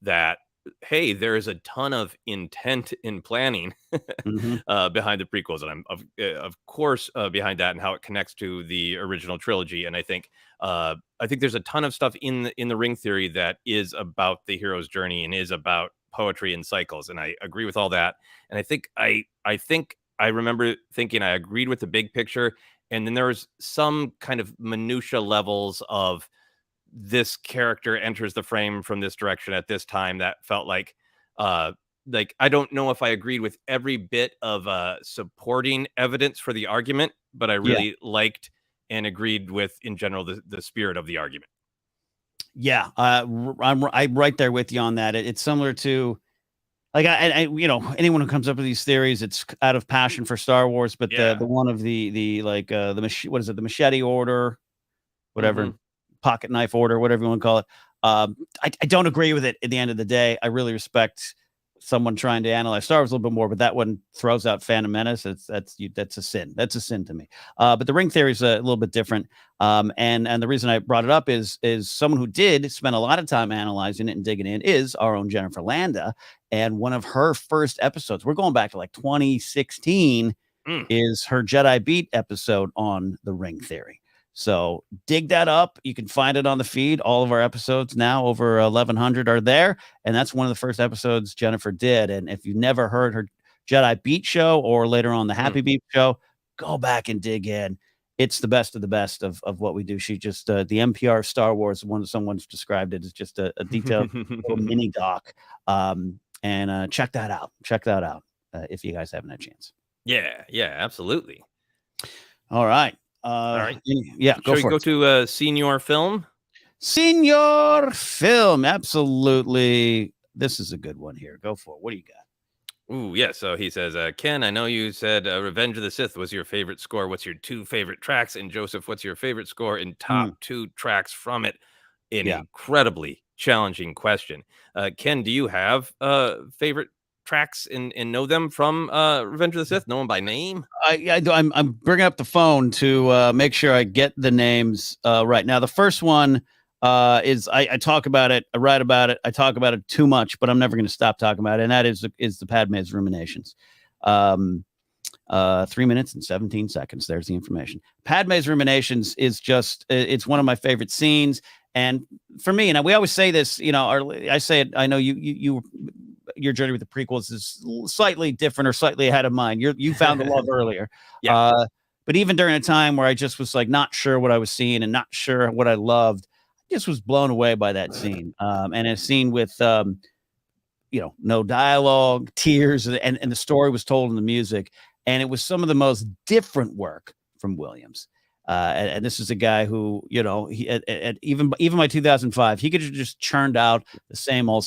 that, hey, there is a ton of intent in planning behind the prequels, and I'm of course behind that and how it connects to the original trilogy. And I think there's a ton of stuff in the ring theory that is about the hero's journey and is about poetry and cycles, and I agree with all that. And I think I remember thinking I agreed with the big picture, and then there was some kind of minutia levels of this character enters the frame from this direction at this time that felt like I don't know if I agreed with every bit of supporting evidence for the argument but I really liked and agreed with in general the spirit of the argument. Yeah, I'm right there with you on that. It's similar to, like, I anyone who comes up with these theories, it's out of passion for Star Wars. But the one of the what is it, the machete order, whatever, pocket knife order, whatever you want to call it. I don't agree with it. At the end of the day, I really respect someone trying to analyze Star Wars a little bit more, but that one throws out Phantom Menace. That's a sin. That's a sin to me. But the ring theory is a little bit different. And the reason I brought it up is someone who did spend a lot of time analyzing it and digging in is our own Jennifer Landa. And one of her first episodes, we're going back to like 2016, is her Jedi Beat episode on the ring theory. So dig that up. You can find it on the feed. All of our episodes now, over 1,100, are there. And that's one of the first episodes Jennifer did. And if you've never heard her Jedi Beat show or later on the Happy Beat show, go back and dig in. It's the best of the best of what we do. She just, the NPR of Star Wars, someone's described it as just a detailed little mini doc. And check that out. Check that out if you guys haven't had a chance. Yeah, absolutely. All right. All right. Yeah. Shall we go to Senior Film? Senior Film. Absolutely. This is a good one here. Go for it. What do you got? Ooh, yeah. So he says, Ken, I know you said Revenge of the Sith was your favorite score. What's your 2 favorite tracks? And Joseph, what's your favorite score and top 2 tracks from it? An incredibly challenging question. Ken, do you have favorite tracks and know them from Revenge of the Sith? Know them by name? I do. I'm bringing up the phone to make sure I get the names right. Now, the first one is I talk about it, I write about it, I talk about it too much, but I'm never going to stop talking about it, and that is the Padme's Ruminations. 3 minutes and 17 seconds. There's the information. Padme's Ruminations is just, it's one of my favorite scenes. And for me, and we always say this, I say it, I know your journey with the prequels is slightly different or slightly ahead of mine. You found the love earlier. But even during a time where I just was like not sure what I was seeing and not sure what I loved, I just was blown away by that scene. And a scene with no dialogue, tears, and the story was told in the music. And it was some of the most different work from Williams. And this is a guy who, even by 2005, he could have just churned out the same old.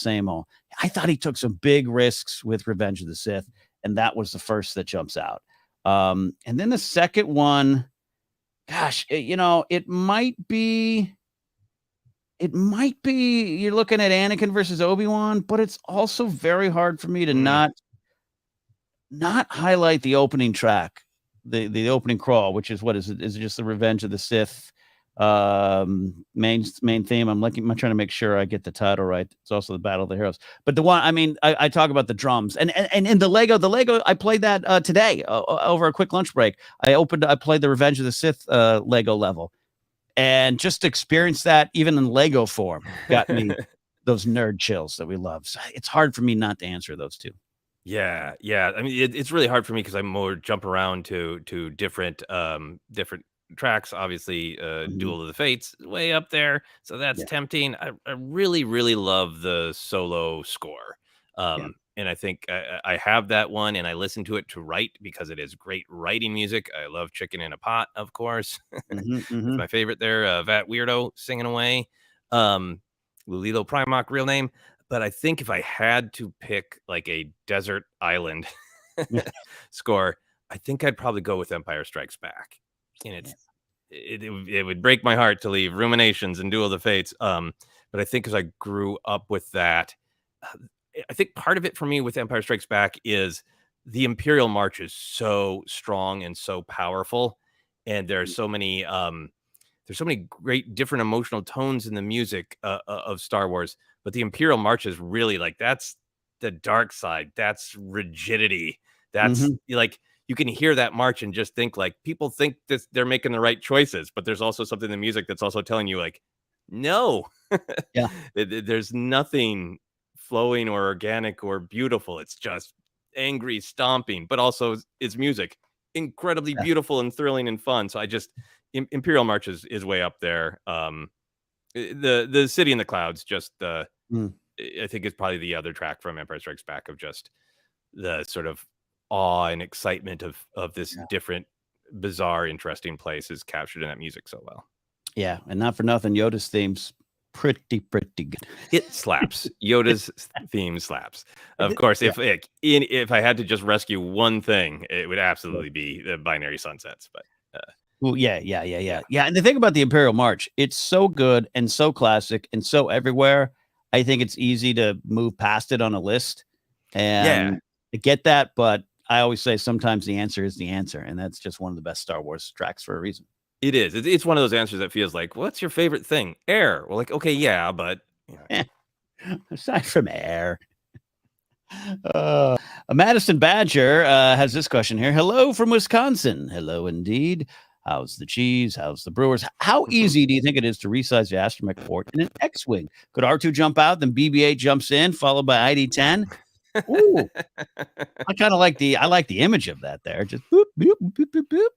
I thought he took some big risks with Revenge of the Sith, and that was the first that jumps out. And then the second one, gosh, it might be you're looking at Anakin versus Obi-Wan, but it's also very hard for me to not highlight the opening track. The opening crawl, which is what is it? Is it just the Revenge of the Sith main theme? I'm trying to make sure I get the title right. It's also the Battle of the Heroes. But the one, I talk about the drums and in the Lego, I played that today over a quick lunch break. I played the Revenge of the Sith Lego level, and just to experience that even in Lego form got me those nerd chills that we love. So it's hard for me not to answer those two. Yeah. I mean, it's really hard for me because I more jump around to different tracks. Obviously, Duel of the Fates is way up there, so that's tempting. I really, really love the solo score, and I think I have that one, and I listen to it to write because it is great writing music. I love Chicken in a Pot, of course. It's my favorite there. Vat Weirdo singing away. Lulilo Primarch, real name. But I think if I had to pick like a desert island score, I think I'd probably go with Empire Strikes Back. And it would break my heart to leave Ruminations and Duel of the Fates. But I think as I grew up with that, I think part of it for me with Empire Strikes Back is the Imperial March is so strong and so powerful, and there's so many great different emotional tones in the music of Star Wars. But the Imperial March is really like, that's the dark side. That's rigidity. That's like, you can hear that march and just think like, people think that they're making the right choices, but there's also something in the music that's also telling you like, no, there's nothing flowing or organic or beautiful. It's just angry stomping, but also it's music, incredibly beautiful and thrilling and fun. So Imperial March is way up there. The City in the Clouds, just I think it's probably the other track from Empire Strikes Back of just the sort of awe and excitement of this different bizarre, interesting place is captured in that music so well. Yeah, and not for nothing, Yoda's theme's pretty good. It slaps. Yoda's theme slaps. Of course, if I had to just rescue one thing, it would absolutely be the Binary Sunsets. But well, yeah. And the thing about the Imperial March, it's so good and so classic and so everywhere. I think it's easy to move past it on a list, and I get that. But I always say sometimes the answer is the answer, and that's just one of the best Star Wars tracks for a reason. It is. It's one of those answers that feels like, what's your favorite thing? Air. Well, like, okay, yeah, but aside from air. Madison Badger has this question here. Hello from Wisconsin. Hello indeed. How's the cheese? How's the Brewers? How easy do you think it is to resize the astromech port in an X-Wing? Could R2 jump out, then BB-8 jumps in, followed by ID-10? Ooh. I kind of like the image of that there. Just boop, boop, boop, boop, boop.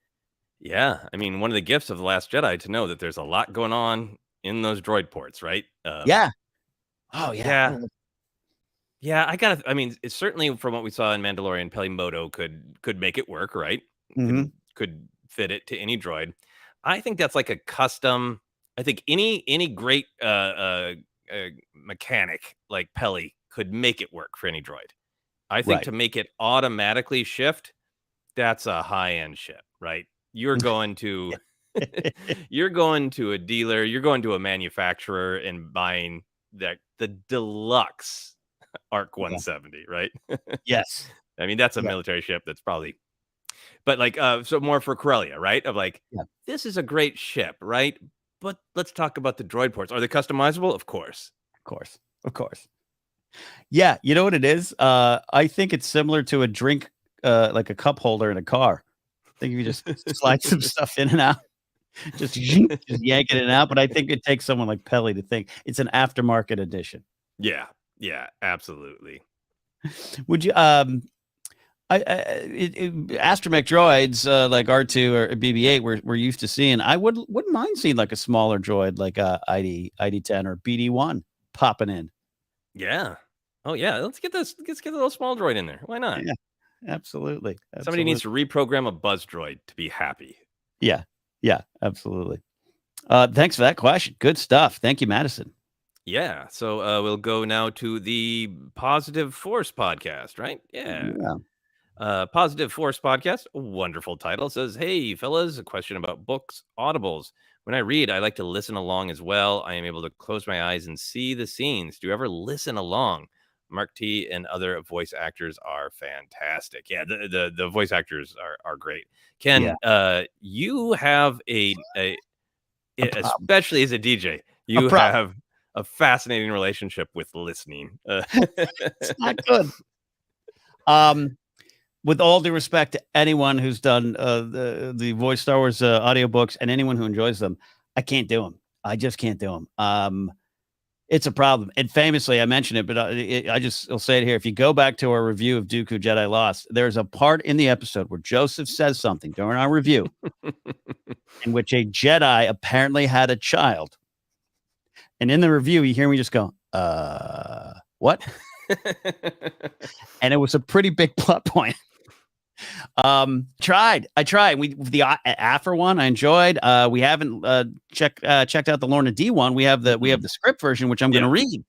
Yeah. I mean, one of the gifts of The Last Jedi to know that there's a lot going on in those droid ports, right? Yeah. Oh, yeah. Yeah, I mean, it's certainly from what we saw in Mandalorian, Pelimoto could make it work, right? Could fit it to any droid. I think that's like a custom. I think any great mechanic like Peli could make it work for any droid. I think to make it automatically shift, that's a high-end ship, right? You're going to you're going to a dealer, you're going to a manufacturer and buying the deluxe Arc 170, right? Yes. I mean, that's a military ship that's probably, but like, so more for Corellia, right? Of like, this is a great ship, right? But let's talk about the droid ports. Are they customizable? Of course. Yeah. You know what it is? I think it's similar to a drink, like a cup holder in a car. I think if you just slide some stuff in and out, just yank it in and out. But I think it takes someone like Peli to think it's an aftermarket edition. Yeah, absolutely. Would you astromech droids like R2 or BB-8 we're used to seeing. I wouldn't mind seeing like a smaller droid like ID-10 or BD-1 popping in. Yeah. Oh yeah. Let's get a little small droid in there. Why not? Yeah, absolutely. Somebody needs to reprogram a buzz droid to be happy. Yeah, absolutely. Thanks for that question. Good stuff. Thank you, Madison. Yeah. So we'll go now to the Positive Force podcast, right? Yeah. Positive Force podcast, a wonderful title. It says, hey, fellas, a question about books, audibles. When I read, I like to listen along as well. I am able to close my eyes and see the scenes. Do you ever listen along? Mark T and other voice actors are fantastic. Yeah, the voice actors are great. Ken, you have especially as a DJ, you have a fascinating relationship with listening. It's not good. With all due respect to anyone who's done the voice Star Wars audiobooks and anyone who enjoys them, I can't do them. I just can't do them. It's a problem. And famously, I mentioned it, but I'll say it here. If you go back to our review of Dooku Jedi Lost, there's a part in the episode where Joseph says something during our review in which a Jedi apparently had a child. And in the review, you hear me just go, what? And it was a pretty big plot point. I tried. The After one I enjoyed. We haven't checked out the Lorna D one. We have the script version, which I'm going to read.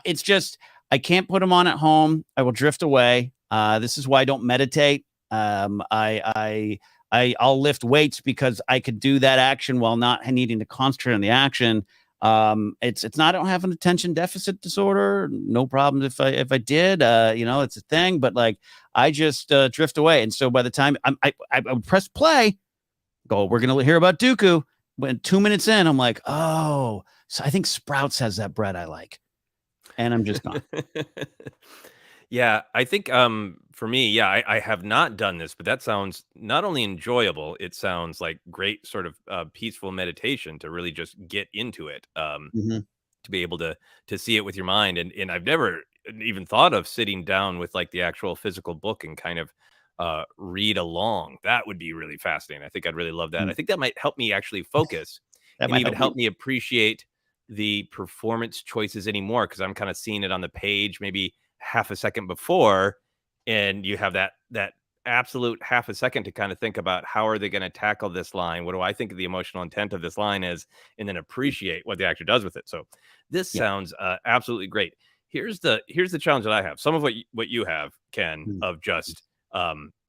It's just I can't put them on at home. I will drift away. This is why I don't meditate. I'll lift weights because I could do that action while not needing to concentrate on the action. It's not, I don't have an attention deficit disorder. No problems if I did, it's a thing, but like, I just drift away. And so by the time I would press play, go, we're going to hear about Dooku. When 2 minutes in, I'm like, oh, so I think Sprouts has that bread I like. And I'm just gone. Yeah, I think for me, I have not done this, but that sounds not only enjoyable, it sounds like great sort of peaceful meditation to really just get into it, to be able to see it with your mind. And I've never even thought of sitting down with like the actual physical book and kind of read along. That would be really fascinating. I think I'd really love that. I think that might help me actually focus and even help me appreciate the performance choices anymore, because I'm kind of seeing it on the page maybe half a second before, and you have that absolute half a second to kind of think about how are they going to tackle this line? What do I think of the emotional intent of this line is, and then appreciate what the actor does with it. So this sounds absolutely great. Here's the challenge that I have. Some of what you have, Ken, of just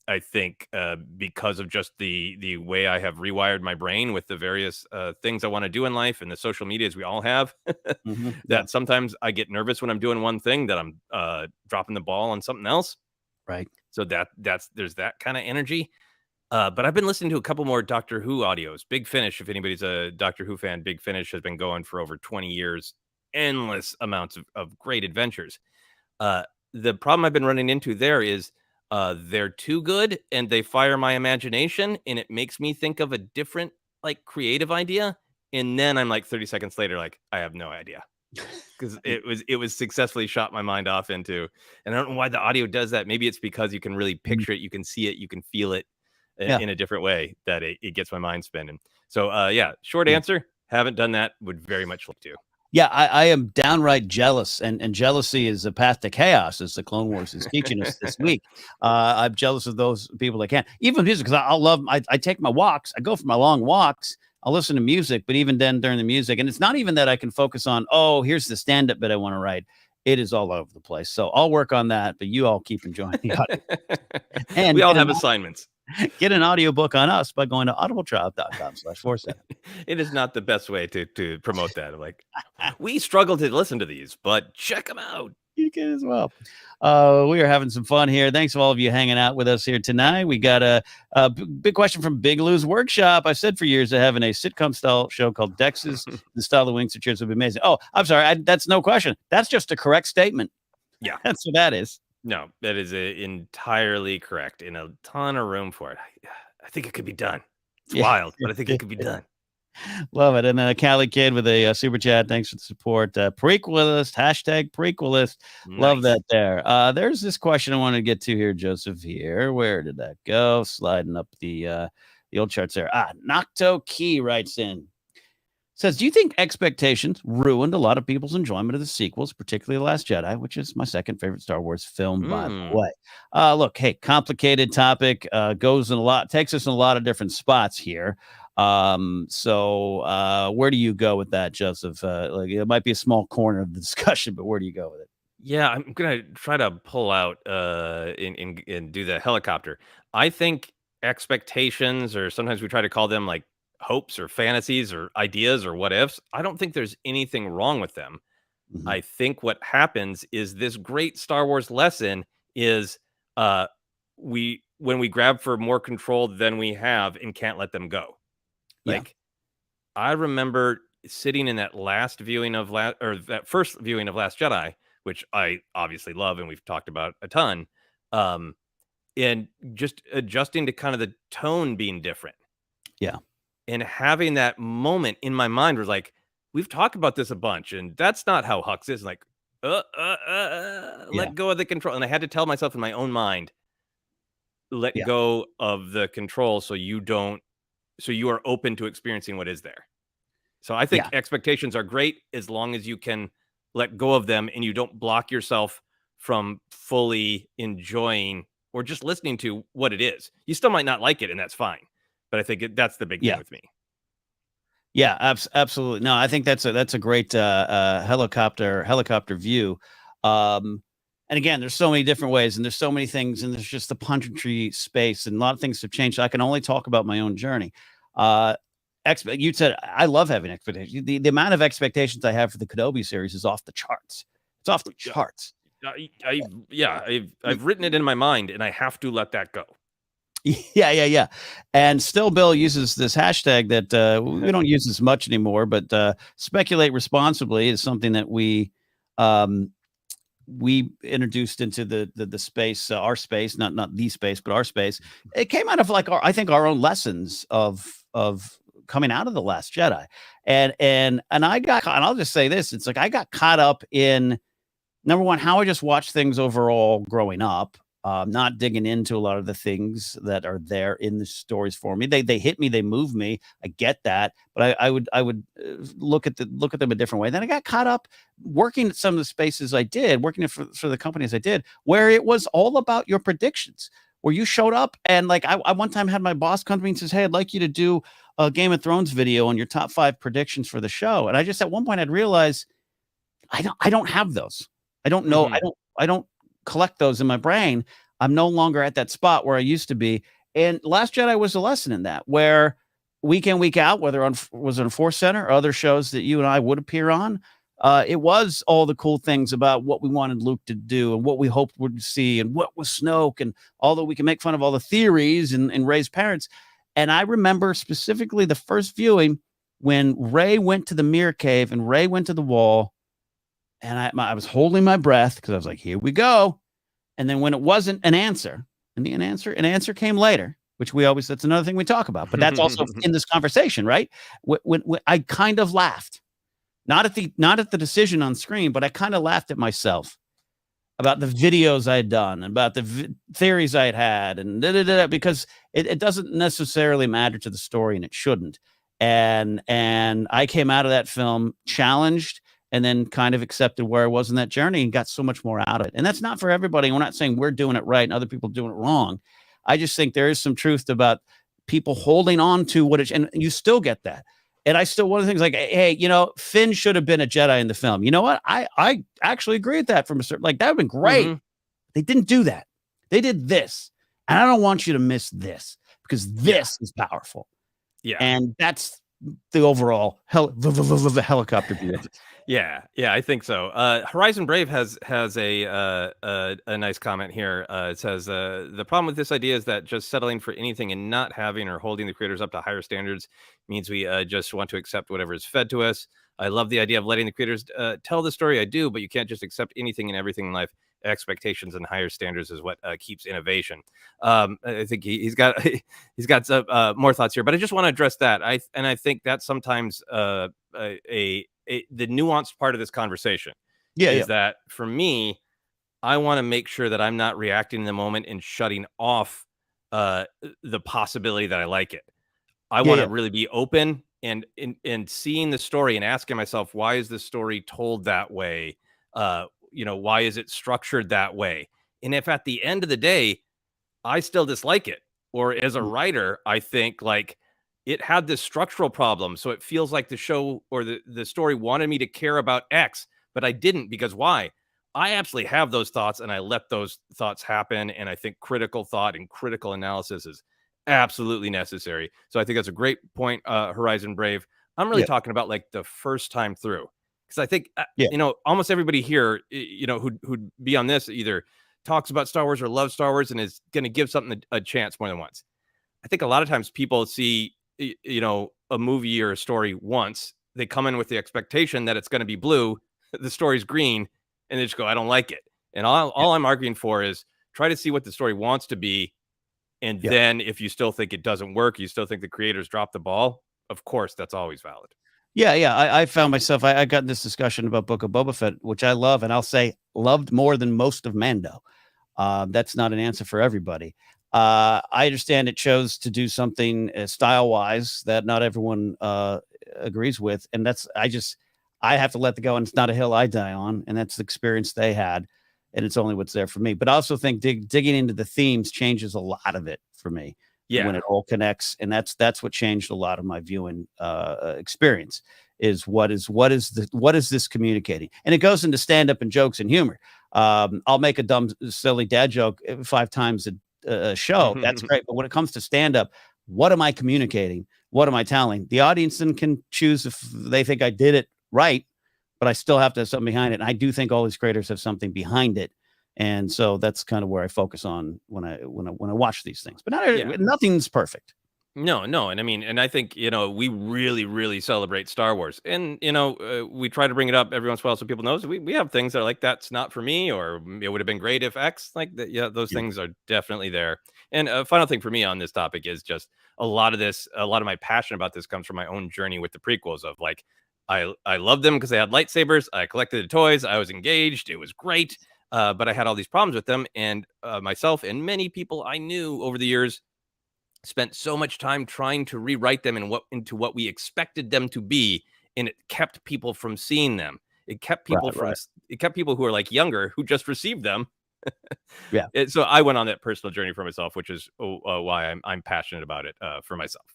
I think because of just the way I have rewired my brain with the various things I want to do in life and the social medias we all have, that sometimes I get nervous when I'm doing one thing that I'm dropping the ball on something else. Right. So there's that kind of energy. But I've been listening to a couple more Doctor Who audios. Big Finish, if anybody's a Doctor Who fan, Big Finish has been going for over 20 years. Endless amounts of great adventures. The problem I've been running into there is they're too good and they fire my imagination, and it makes me think of a different, like, creative idea. And then I'm like 30 seconds later, like, I have no idea. Because it was successfully shot my mind off into, and I don't know why the audio does that. Maybe it's because you can really picture it, you can see it, you can feel it in a different way that it gets my mind spinning. So short answer, haven't done that, would very much like to. Yeah, I am downright jealous, and jealousy is a path to chaos, as the Clone Wars is teaching us this week. I'm jealous of those people that can't. Even music, because I take my walks. I go for my long walks. I'll listen to music, but even then during the music, and it's not even that I can focus on, oh, here's the stand-up bit I want to write. It is all over the place. So I'll work on that, but you all keep enjoying the audio. And we all have assignments. Get an audiobook on us by going to audibletrial.com/ForceCenter. It is not the best way to promote that. Like, we struggle to listen to these, but check them out. You can as well. We are having some fun here. Thanks to all of you hanging out with us here tonight. We got a big question from Big Lou's Workshop. I've said for years that having a sitcom style show called Dex's The Style of the Wings of Cheers would be amazing. Oh, I'm sorry. That's no question. That's just a correct statement. Yeah. That's what that is. No, that is entirely correct. In a ton of room for it. I think it could be done. It's wild, but I think it could be done. Love it. And then a Cali Kid with a super chat. Thanks for the support. Prequelist, #prequelist. Nice. Love that there. There's this question I want to get to here, Joseph, here. Where did that go? Sliding up the old charts there. Nocto Key writes in. Says, do you think expectations ruined a lot of people's enjoyment of the sequels, particularly The Last Jedi, which is my second favorite Star Wars film, by the way? Look, hey, complicated topic, takes us in a lot of different spots here. So where do you go with that, Joseph? Like, it might be a small corner of the discussion, but where do you go with it? Yeah, I'm gonna try to pull out and do the helicopter. I think expectations, or sometimes we try to call them like hopes or fantasies or ideas or what ifs, I don't think there's anything wrong with them. I think what happens is this great Star Wars lesson is when we grab for more control than we have and can't let them go. Like, I remember sitting in that last viewing of that first viewing of Last Jedi, which I obviously love and we've talked about a ton, and just adjusting to kind of the tone being different. Yeah. And having that moment in my mind was like, we've talked about this a bunch, and that's not how Hux is. Like, let go of the control. And I had to tell myself in my own mind, let go of the control so you are open to experiencing what is there. So I think expectations are great as long as you can let go of them and you don't block yourself from fully enjoying or just listening to what it is. You still might not like it, and that's fine. But I think that's the big thing with me. Yeah, absolutely. No, I think that's a great helicopter view. And again, there's so many different ways, and there's so many things, and there's just the punditry space, and a lot of things have changed. So I can only talk about my own journey. You said I love having expectations. The amount of expectations I have for the Kenobi series is off the charts. It's off the charts. I've written it in my mind, and I have to let that go. Yeah. And still, Bill uses this hashtag that we don't use as much anymore, but speculate responsibly is something that we introduced into the space, our space, not the space, but our space. It came out of like I think our own lessons of coming out of The Last Jedi, and I got, and I'll just say this, it's like I got caught up in, number one, how I just watched things overall growing up. Not digging into a lot of the things that are there in the stories for me. They hit me, they move me. I get that, but I would look at them a different way. Then I got caught up working at some of the spaces I did, working for the companies I did, where it was all about your predictions. where you showed up and like I one time had my boss come to me and says, "Hey, I'd like you to do a Game of Thrones video on your top 5 predictions for the show." And I just at one point I'd realized I don't have those. I don't know. I don't collect those in my brain. I'm no longer at that spot where I used to be. And Last Jedi was a lesson in that, where week in, week out, whether was on Force Center or other shows that you and I would appear on, it was all the cool things about what we wanted Luke to do and what we hoped would see and what was Snoke. And although we can make fun of all the theories and Rey's parents, and I remember specifically the first viewing when Rey went to the mirror cave and Rey went to the wall, and I was holding my breath because I was like, "Here we go." And then when it wasn't an answer, and an answer came later, which that's another thing we talk about, but that's also in this conversation, right? When I kind of laughed, not at the decision on screen, but I kind of laughed at myself about the videos I had done, and about the theories I had, and because it doesn't necessarily matter to the story, and it shouldn't. And I came out of that film challenged, and then kind of accepted where I was in that journey and got so much more out of it. And that's not for everybody. We're not saying we're doing it right and other people doing it wrong. I just think there is some truth about people holding on to and you still get that. And I still, one of the things like, hey, Finn should have been a Jedi in the film. You know what? I actually agree with that from a certain, like, that would have been great. Mm-hmm. They didn't do that. They did this. And I don't want you to miss this, because this is powerful. Yeah. And that's the overall helicopter view. Yeah, I think so. Horizon Brave has a nice comment here. It says the problem with this idea is that just settling for anything and not having or holding the creators up to higher standards means we just want to accept whatever is fed to us. I love the idea of letting the creators tell the story. I do, but you can't just accept anything and everything in life. Expectations and higher standards is what keeps innovation. I think he's got some more thoughts here, but I just want to address that. I think that's sometimes the nuanced part of this conversation is that for me, I want to make sure that I'm not reacting in the moment and shutting off the possibility that I like it. I want to really be open and seeing the story and asking myself, why is this story told that way? Why is it structured that way? And if at the end of the day, I still dislike it, or as a writer, I think like it had this structural problem, so it feels like the show or the story wanted me to care about X, but I didn't, because why? I absolutely have those thoughts, and I let those thoughts happen, and I think critical thought and critical analysis is absolutely necessary. So I think that's a great point, Horizon Brave. I'm really talking about like the first time through, because I think almost everybody here, who'd be on this either talks about Star Wars or loves Star Wars and is going to give something a chance more than once. I think a lot of times people see a movie or a story once, they come in with the expectation that it's going to be blue, the story's green, and they just go, I don't like it. And all I'm arguing for is try to see what the story wants to be. And then if you still think it doesn't work, you still think the creators dropped the ball, of course, that's always valid. I found myself, I got in this discussion about Book of Boba Fett, which I love, and I'll say loved more than most of Mando. That's not an answer for everybody. I understand it chose to do something style-wise that not everyone agrees with, and I have to let the go, and it's not a hill I die on, and that's the experience they had, and it's only what's there for me. But I also think digging into the themes changes a lot of it for me. When it all connects, and that's what changed a lot of my viewing experience. Is what is this communicating? And it goes into stand-up and jokes and humor. I'll make a dumb, silly dad joke 5 times a show. That's great. But when it comes to stand-up, what am I communicating? What am I telling? The audience then can choose if they think I did it right, but I still have to have something behind it. And I do think all these creators have something behind it. And so that's kind of where I focus on when I watch these things. But nothing's perfect. No. And I mean, and I think, we really, really celebrate Star Wars. And, we try to bring it up every once in a while so people know we have things that are like, that's not for me, or it would have been great if X, like that. Yeah, those things are definitely there. And a final thing for me on this topic is just a lot of my passion about this comes from my own journey with the prequels of like, I loved them because they had lightsabers. I collected the toys. I was engaged. It was great. But I had all these problems with them, and myself and many people I knew over the years spent so much time trying to rewrite them into what we expected them to be, and it kept people from seeing them. It kept people it kept people who are like younger who just received them Yeah. So I went on that personal journey for myself, which is why I'm passionate about it for myself.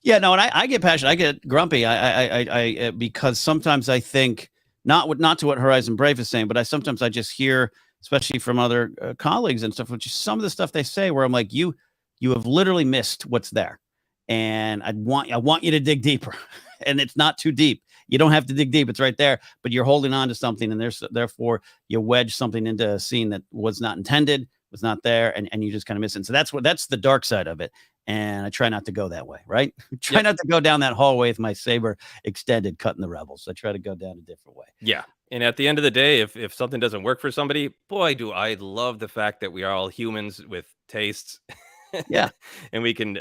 Yeah, no, and I get passionate. I get grumpy. I because sometimes I think not to what Horizon Brave is saying, but sometimes I just hear, especially from other colleagues and stuff, which is some of the stuff they say where I'm like, you have literally missed what's there, and I want you to dig deeper, and it's not too deep. You don't have to dig deep; it's right there. But you're holding on to something, and therefore you wedge something into a scene that was not intended, was not there, and you just kind of miss it. So that's the dark side of it. And I try not to go that way, right? Try not to go down that hallway with my saber extended, cutting the rebels. I try to go down a different way. Yeah. And at the end of the day, if something doesn't work for somebody, boy, do I love the fact that we are all humans with tastes. Yeah. And we can,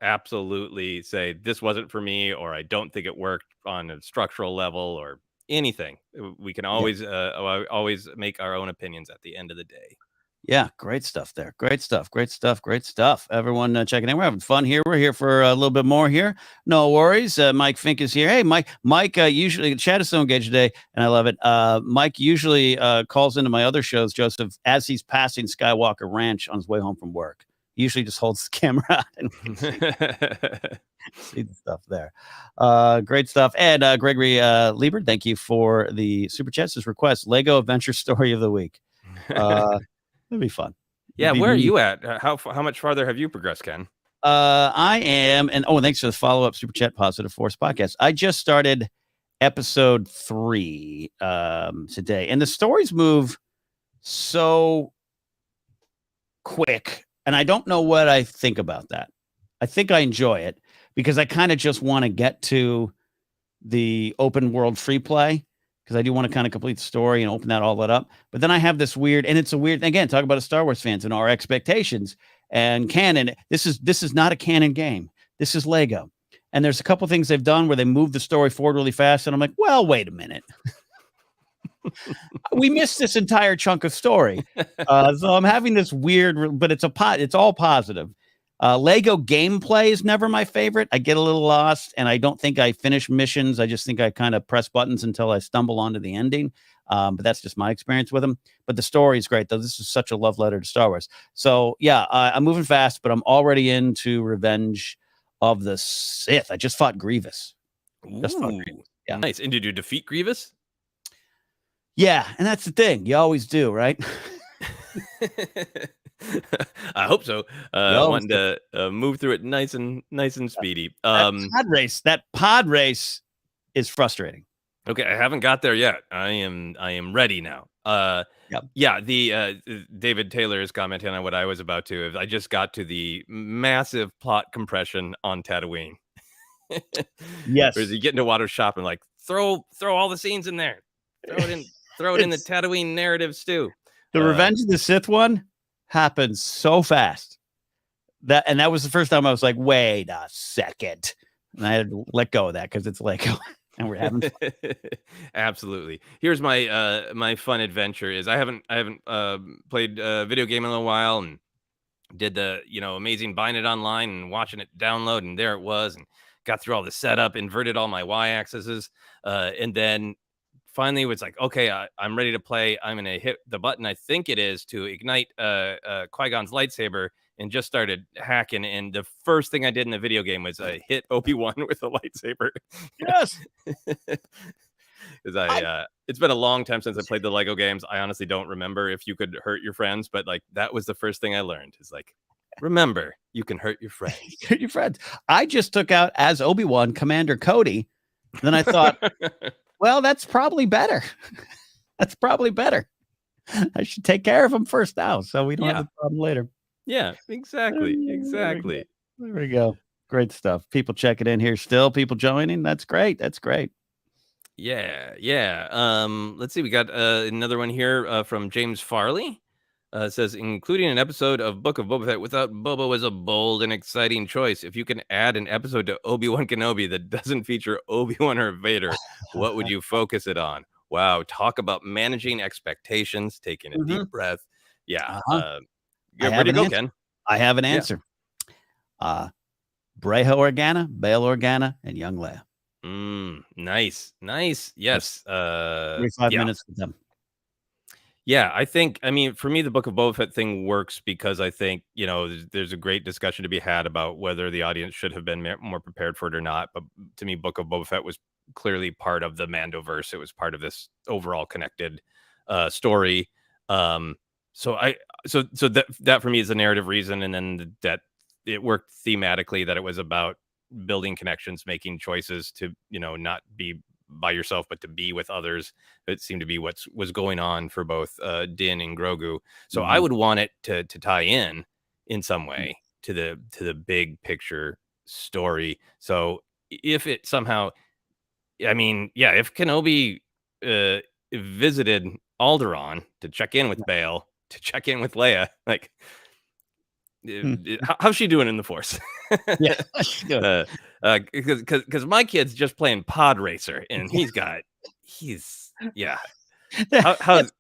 absolutely say this wasn't for me, or I don't think it worked on a structural level or anything. We can always make our own opinions at the end of the day. Yeah, great stuff there. Great stuff. Great stuff. Great stuff. Everyone checking in. We're having fun here. We're here for a little bit more here. No worries. Mike Fink is here. Hey, Mike. Mike usually, the chat is so engaged today, and I love it. Mike usually calls into my other shows, Joseph, as he's passing Skywalker Ranch on his way home from work. He usually just holds the camera out and see the stuff there. Great stuff. And Gregory Liebert, thank you for the super chats. His request, Lego Adventure Story of the Week. It'd be fun. Yeah, where are you at? How much farther have you progressed, Ken? I am, and thanks for the follow-up super chat, Positive Force podcast. I just started episode 3 today, and the stories move so quick, and I don't know what I think about that. I think I enjoy it because I kind of just want to get to the open world free play, because I do want to kind of complete the story and open all that up. But then I have this weird, and it's a weird, again, talk about a Star Wars fans and our expectations and canon. This is not a canon game. This is Lego. And there's a couple things they've done where they move the story forward really fast. And I'm like, well, wait a minute. We missed this entire chunk of story. So I'm having this weird, but it's all positive. Lego gameplay is never my favorite. I get a little lost, and I don't think I finish missions. I just think I kind of press buttons until I stumble onto the ending. But that's just my experience with them. But the story is great, though. This is such a love letter to Star Wars. So, yeah, I'm moving fast, but I'm already into Revenge of the Sith. I just fought Grievous. Yeah. Nice. And did you defeat Grievous? Yeah, and that's the thing. You always do, right? I hope so. Wanting to move through it nice and speedy. That pod race is frustrating. Okay, I haven't got there yet. I am ready now. Yep. Yeah. The David Taylor is commenting on what I was about to. I just got to the massive plot compression on Tatooine. Yes. Whereas you get into Water Shop and like throw all the scenes in there. Throw it in the Tatooine narrative stew. The Revenge of the Sith one happened so fast that was the first time I was like, wait a second. And I had to let go of that because it's Lego and we're having fun. Absolutely. Here's my my fun adventure is I haven't played a video game in a while, and did the amazing buying it online and watching it download, and there it was, and got through all the setup, inverted all my y-axes, and then finally was like, okay, I'm ready to play. I'm going to hit the button, I think it is, to ignite Qui Gon's lightsaber, and just started hacking. And the first thing I did in the video game was I hit Obi-Wan with a lightsaber. Yes. Because it's been a long time since I played the Lego games. I honestly don't remember if you could hurt your friends, but like that was the first thing I learned. Is like, remember, you can hurt your friends. Hurt your friends. I just took out as Obi-Wan Commander Cody. Then I thought, well, that's probably better. That's probably better. I should take care of him first now, so we don't have the problem later. Yeah, exactly. Exactly. There we go. Great stuff. People checking in here still. People joining. That's great. That's great. Yeah. Let's see. We got another one here from James Farley. It says, including an episode of Book of Boba Fett without Boba was a bold and exciting choice. If you can add an episode to Obi-Wan Kenobi that doesn't feature Obi-Wan or Vader, what would you focus it on? Wow. Talk about managing expectations, taking a deep breath. Yeah. Where do you go, Ken? I have an answer. Breha Organa, Bail Organa, and Young Leia. Nice. Yes. 35 minutes with them. Yeah, I mean, for me, the Book of Boba Fett thing works because I think, there's a great discussion to be had about whether the audience should have been more prepared for it or not. But to me, Book of Boba Fett was clearly part of the Mandoverse. It was part of this overall connected story. Um, so I, so that for me is the narrative reason, and then that it worked thematically, that it was about building connections, making choices to, not be by yourself, but to be with others. It seemed to be was going on for both Din and Grogu. So I Mhm. would want it to tie in some way to the big picture story. So if it somehow, I mean, yeah, if Kenobi uh, visited Alderaan to check in with Bail, to check in with Leia, like, Hmm. how's she doing in the Force? Yeah. Good. uh, because my kid's just playing pod racer, and he's yeah. How's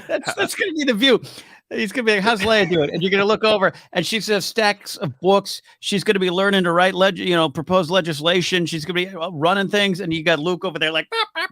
That's that's gonna be the view. He's gonna be like, "How's Leia doing?" And you're gonna look over, and she's gonna have stacks of books. She's gonna be learning to write proposed legislation. She's gonna be running things, and you got Luke over there like,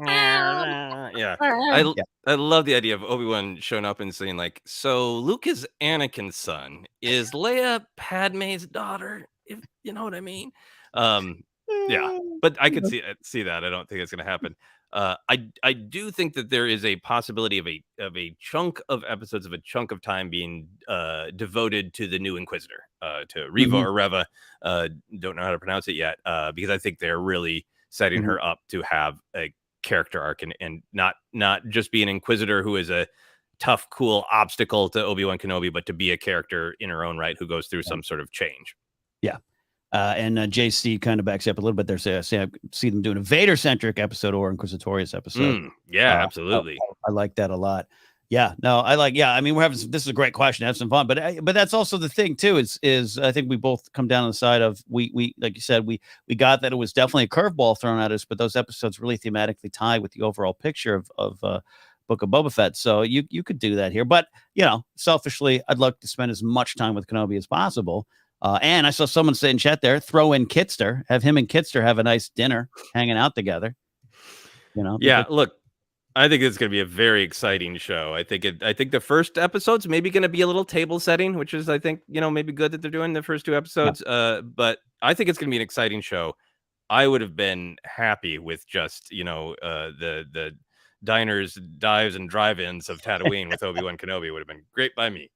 yeah. yeah, I love the idea of Obi-Wan showing up and saying, like, so Luke is Anakin's son. Is Leia Padme's daughter? If you know what I mean. Um, yeah. But I could see that. I don't think it's gonna happen. I do think that there is a possibility of a chunk of episodes, of a chunk of time being devoted to the new Inquisitor, to Reva Mhm, or Reva. Don't know how to pronounce it yet, because I think they're really setting mhm. her up to have a character arc, and not just be an Inquisitor who is a tough, cool obstacle to Obi-Wan Kenobi, but to be a character in her own right who goes through some sort of change. Yeah. And JC kind of backs up a little bit there. Say I see them doing a Vader centric episode or Inquisitorious episode. Yeah, I, absolutely. I like that a lot. Yeah, no, I like. Yeah, I mean, this is a great question. Have some fun, but that's also the thing too. Is I think we both come down on the side of we like you said we got that it was definitely a curveball thrown at us, but those episodes really thematically tie with the overall picture of Book of Boba Fett. So you could do that here, but selfishly, I'd like to spend as much time with Kenobi as possible. And I saw someone say in chat there, throw in Kitster, have him and Kitster have a nice dinner, hanging out together. Yeah, look, I think it's going to be a very exciting show. I think the first episode's maybe going to be a little table setting, which is, I think, maybe good that they're doing the first two Yeah. episodes. But I think it's going to be an exciting show. I would have been happy with just, the diners, dives, and drive-ins of Tatooine with Obi-Wan Kenobi. Would have been great by me.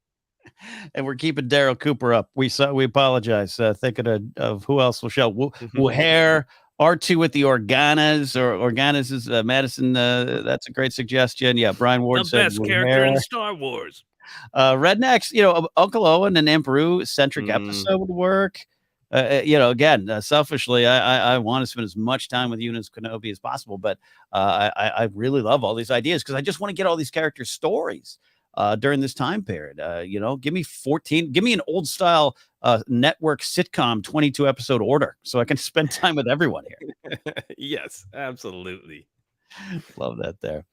And we're keeping Daryl Cooper up. We apologize. Thinking of who else will show. Hair R2 with the Organas or Organas is Madison. That's a great suggestion. Yeah, Brian Ward The said best character in Star Wars. Rednecks. Uncle Owen and Emperor centric episode would work. Again, selfishly, I want to spend as much time with Eunice Kenobi as possible, but I really love all these ideas because I just want to get all these characters' stories during this time period. Give me 14, give me an old style network sitcom 22 episode order so I can spend time with everyone here. Yes, absolutely. Love that there.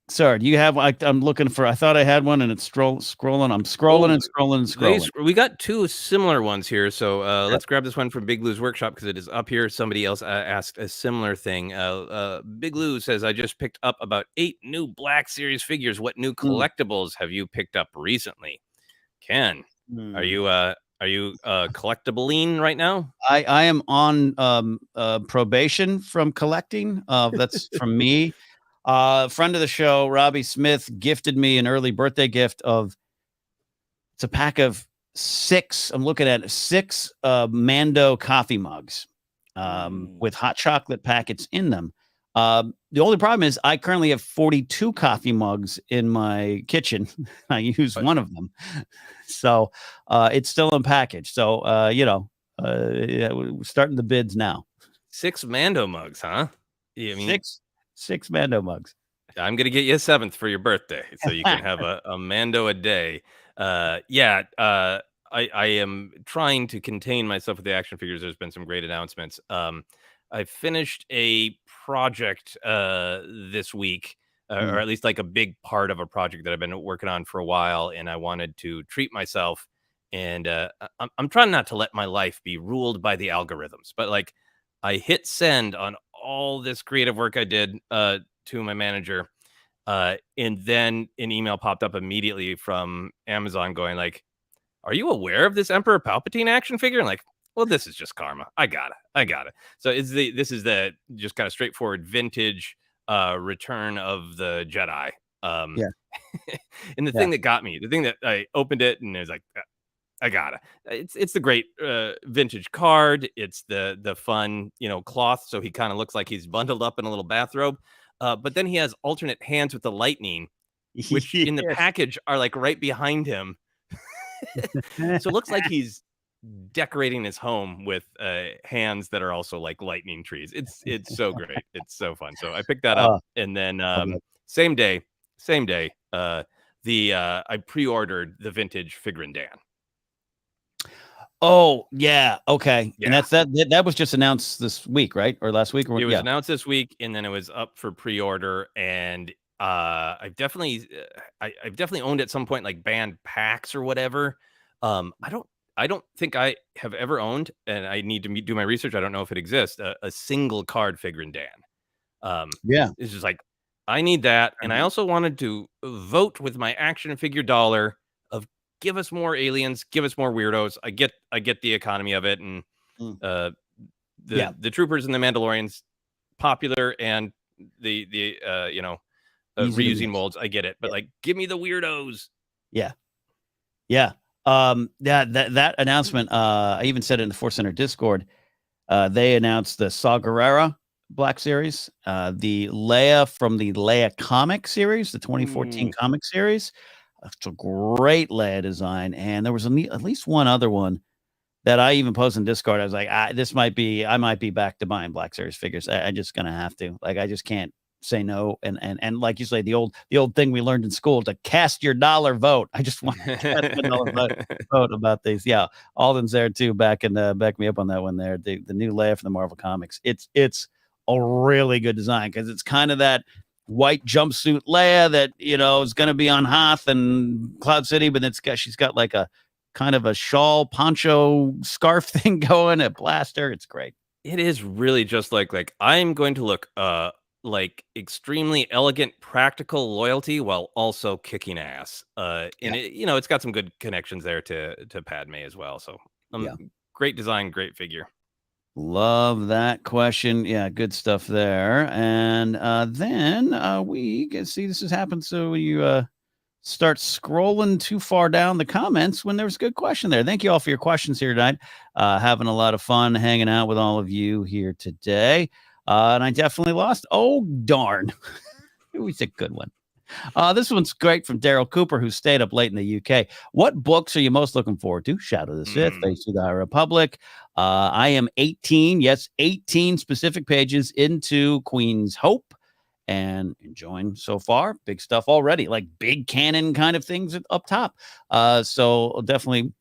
Sorry, do you have? I'm looking for. I thought I had one, and it's scrolling. I'm scrolling and scrolling and scrolling. We got two similar ones here, so let's grab this one from Big Lou's workshop because it is up here. Somebody else asked a similar thing. Big Lou says, "I just picked up about 8 new Black Series figures. What new collectibles have you picked up recently?" Ken, are you collectible-ing right now? I am on probation from collecting. That's from me. Friend of the show, Robbie Smith, gifted me an early birthday gift of it's a pack of 6. I'm looking at 6 Mando coffee mugs with hot chocolate packets in them. The only problem is I currently have 42 coffee mugs in my kitchen. I use one of them. So it's still in package. So, we're starting the bids now. 6 Mando mugs, huh? Yeah, I mean, six Mando mugs. I'm gonna get you a 7th for your birthday, so you can have a Mando a day. I am trying to contain myself with the action figures. There's been some great announcements. I finished a project this week, or at least like a big part of a project that I've been working on for a while, and I wanted to treat myself. And I'm trying not to let my life be ruled by the algorithms, but like I hit send on all this creative work I did to my manager. And then an email popped up immediately from Amazon going like, "Are you aware of this Emperor Palpatine action figure?" And like, well, this is just karma. I got it. So this is the just kind of straightforward vintage return of the Jedi. Yeah. And the thing that got me, the thing that I opened it and it was like, I got it. It's the great vintage card. It's the fun, cloth. So he kind of looks like he's bundled up in a little bathrobe. But then he has alternate hands with the lightning, which in the package are like right behind him. So it looks like he's decorating his home with hands that are also like lightning trees. It's so great. It's so fun. So I picked that up, and then same day, I pre-ordered the vintage Figrin Dan. Oh yeah, okay. Yeah. And that was just announced this week, right? Or last week? Or It was announced this week, and then it was up for pre-order. And I've definitely owned at some point like banned packs or whatever. I don't think I have ever owned, and I need to do my research. I don't know if it exists, a single card Figrin Dan. Yeah, it's just like I need that, and I also wanted to vote with my action figure dollar of give us more aliens, give us more weirdos. I get the economy of it, and the troopers and the Mandalorians popular, and the reusing molds. I get it, but like give me the weirdos. Yeah. That announcement. I even said it in the ForceCenter Discord. They announced the Saga Black Series, the Leia from the Leia comic series, the 2014 comic series. It's a great Leia design, and there was at least one other one that I even posted in Discord. I was like, I might be back to buying Black Series figures. I'm just gonna have to. Like, I just can't say no. And like you say, the old thing we learned in school, to cast your dollar vote. I just want to cast my dollar vote about these. Yeah, Alden's there too. Back me up on that one there. The new Leia from the Marvel Comics. It's a really good design because it's kind of that white jumpsuit Leia that is going to be on Hoth and Cloud City, but she's got like a kind of a shawl poncho scarf thing going, a blaster. It's great. It is really just like I'm going to look like extremely elegant, practical loyalty while also kicking ass. And it's got some good connections there to Padme as well. So great design, great figure. Love that question. Yeah, good stuff there. And then we can see this has happened. So you start scrolling too far down the comments when there's a good question there. Thank you all for your questions here tonight. Having a lot of fun hanging out with all of you here today. And I definitely lost. Oh, darn. It was a good one. This one's great from Daryl Cooper, who stayed up late in the UK. What books are you most looking forward to? Shadow of the Sith, Face of the High Republic. I am 18 specific pages into Queen's Hope and enjoying so far. Big stuff already, like big canon kind of things up top. So definitely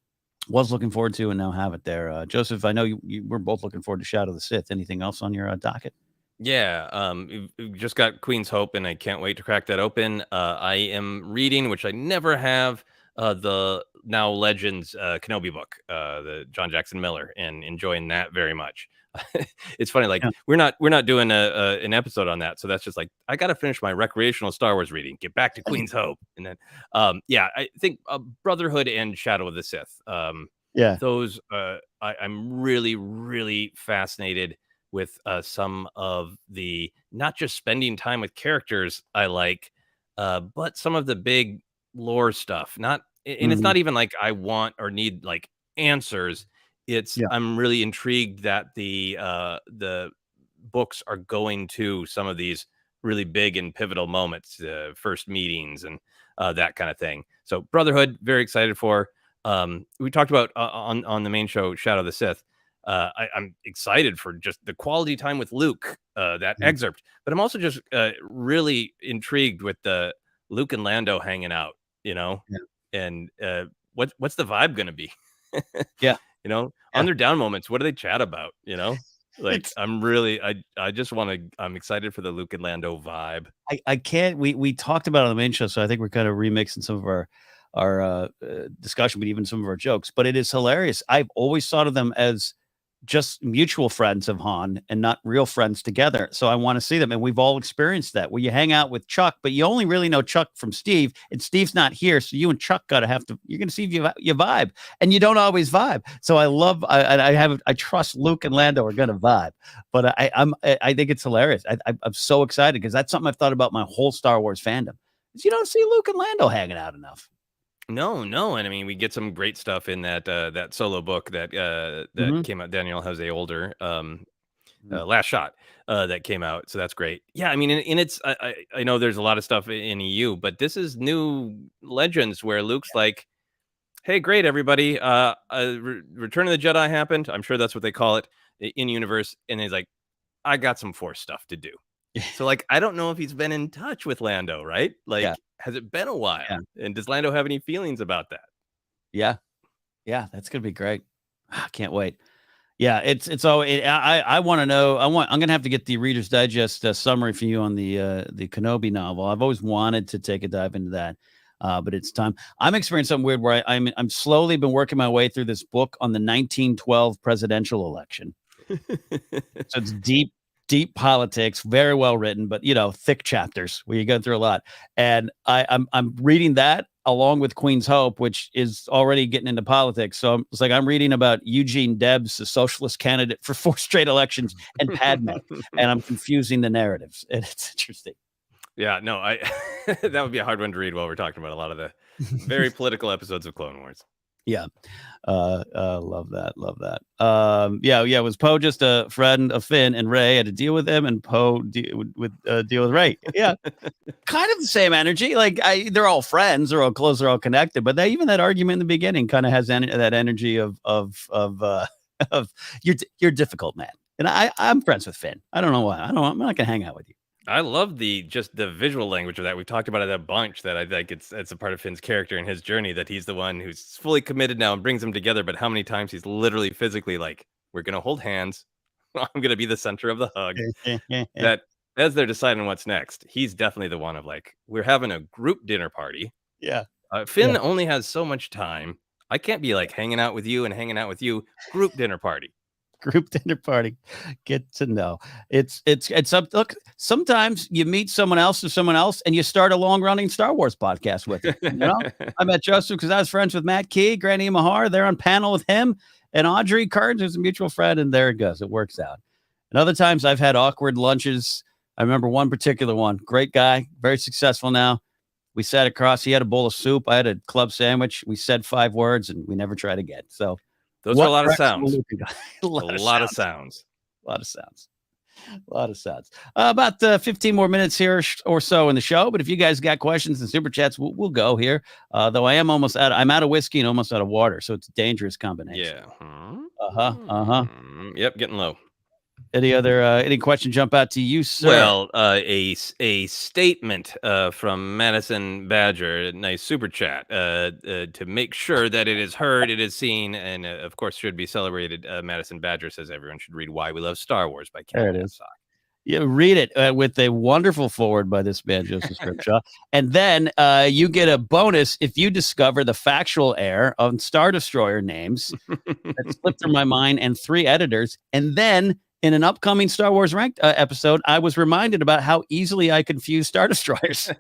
was looking forward to and now have it there. Joseph, I know you we're both looking forward to Shadow of the Sith. Anything else on your docket? Yeah, we've just got Queen's Hope, and I can't wait to crack that open. I am reading, which I never have, the now Legends Kenobi book, the John Jackson Miller, and enjoying that very much. It's funny, like we're not doing an episode on that, so that's just like I got to finish my recreational Star Wars reading, get back to Queen's Hope, and then I think Brotherhood and Shadow of the Sith. Those I'm really, really fascinated with some of the not just spending time with characters I like, but some of the big lore stuff. It's not even like I want or need like answers. It's I'm really intrigued that the books are going to some of these really big and pivotal moments, first meetings and that kind of thing. So Brotherhood, very excited for. We talked about on the main show, Shadow of the Sith. I'm excited for just the quality time with Luke, that excerpt, but I'm also just really intrigued with the Luke and Lando hanging out, and what's the vibe going to be? On their down moments, what do they chat about? Like I'm excited for the Luke and Lando vibe. I can't, we talked about it on the main show, so I think we're kind of remixing some of our discussion, but even some of our jokes, but it is hilarious. I've always thought of them as just mutual friends of Han and not real friends together. So I want to see them. And we've all experienced that where you hang out with Chuck, but you only really know Chuck from Steve, and Steve's not here. So you and Chuck you're going to see if you vibe, and you don't always vibe. So I trust Luke and Lando are going to vibe, but I think it's hilarious. I'm so excited because that's something I've thought about my whole Star Wars fandom is you don't see Luke and Lando hanging out enough. No, and I mean we get some great stuff in that solo book that came out. Daniel Jose Older, Last Shot, that came out. So that's great. Yeah, I mean, and it's I know there's a lot of stuff in EU, but this is new Legends where Luke's like, "Hey, great everybody, Return of the Jedi happened. I'm sure that's what they call it in universe." And he's like, "I got some Force stuff to do." So like, I don't know if he's been in touch with Lando, right? Like, has it been a while? Yeah. And does Lando have any feelings about that? Yeah, that's gonna be great. I can't wait. Yeah, I want to know. I'm gonna have to get the Reader's Digest summary for you on the Kenobi novel. I've always wanted to take a dive into that, but it's time. I'm experiencing something weird where I'm slowly been working my way through this book on the 1912 presidential election. So it's deep politics, very well written, but thick chapters where you go through a lot. And I'm reading that along with Queen's Hope, which is already getting into politics. So it's like I'm reading about Eugene Debs, the socialist candidate for 4 straight elections, and Padme, and I'm confusing the narratives. And it's interesting. Yeah, no, that would be a hard one to read while we're talking about a lot of the very political episodes of Clone Wars. Yeah. Love that. Yeah. Was Poe just a friend of Finn, and Rey had to deal with him, and Poe deal with Rey? Yeah. Kind of the same energy. Like they're all friends, they're all close, they're all connected, but even that argument in the beginning kind of has that energy of you're difficult, man. And I'm friends with Finn. I don't know why. I'm not going to hang out with you. I love the visual language of that. We've talked about it a bunch, that I think it's a part of Finn's character and his journey, that he's the one who's fully committed now and brings them together. But how many times he's literally physically like, we're going to hold hands. I'm going to be the center of the hug. That as they're deciding what's next, he's definitely the one of like, we're having a group dinner party. Yeah. Finn only has so much time. I can't be like hanging out with you. Group dinner party. Group dinner party. Get to know. It's look, sometimes you meet someone else and you start a long-running Star Wars podcast with them. I met Joseph because I was friends with Matt Key, Granny Mahar. They're on panel with him, and Audrey Cards is a mutual friend, and there it goes. It works out. And other times I've had awkward lunches. I remember one particular one. Great guy, very successful now. We sat across. He had a bowl of soup. I had a club sandwich. We said 5 words, and we never tried again. So those are a lot of sounds. A lot of sounds. About 15 more minutes here or so in the show. But if you guys got questions and super chats, we'll go here. Though I'm out of whiskey and almost out of water, so it's a dangerous combination. Yeah. Yep, getting low. Any question jump out to you, sir? Well, a statement from Madison Badger, nice super chat, to make sure that it is heard, it is seen, and of course should be celebrated. Madison Badger says everyone should read "Why We Love Star Wars" by Ken. There it is. Yeah, read it with a wonderful forward by this man, Joseph Scripshaw. And then you get a bonus if you discover the factual error on Star Destroyer names that slipped through my mind and 3 editors. And then in an upcoming Star Wars Ranked episode, I was reminded about how easily I confuse Star Destroyers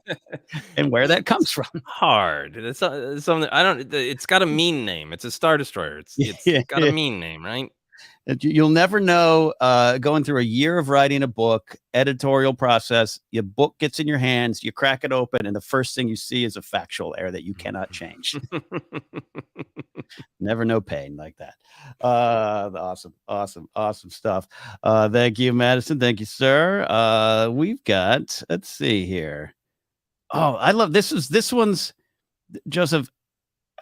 and where that comes from. Hard. It's something it's got a mean name. It's a Star Destroyer. It's got a mean name, right? You'll never know. Going through a year of writing a book, editorial process, your book gets in your hands, you crack it open, and the first thing you see is a factual error that you cannot change. Never know pain like that. Awesome stuff. Thank you, Madison. Thank you, sir. We've got, let's see here. Oh, I love this one's Joseph.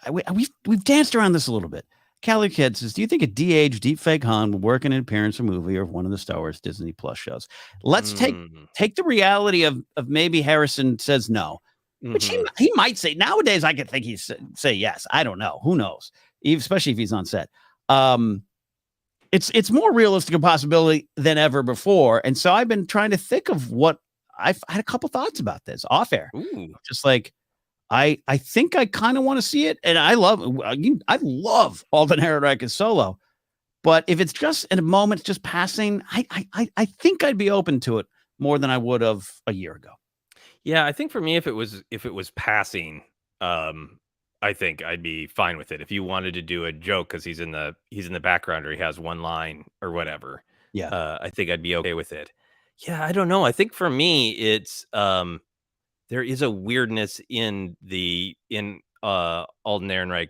We've danced around this a little bit. Cali Kid says, do you think a de-aged deepfake Han would work in an appearance or movie or one of the Star Wars Disney Plus shows? Let's take the reality of maybe Harrison says no, which he might say. Nowadays, I could think he'd say yes. I don't know. Who knows? Especially if he's on set. It's more realistic a possibility than ever before. And so I've been trying to think of what I've had a couple thoughts about this off air. Just like, I think I kind of want to see it, and I love Alden Ehrenreich as Solo, But if it's just in a moment, just passing, I think I'd be open to it more than I would have a year ago. Yeah, I think for me, if it was passing, I think I'd be fine with it. If you wanted to do a joke because he's in the background or he has one line or whatever, Yeah. I think I'd be okay with it. Yeah, I don't know. I think for me, it's there is a weirdness in Alden Ehrenreich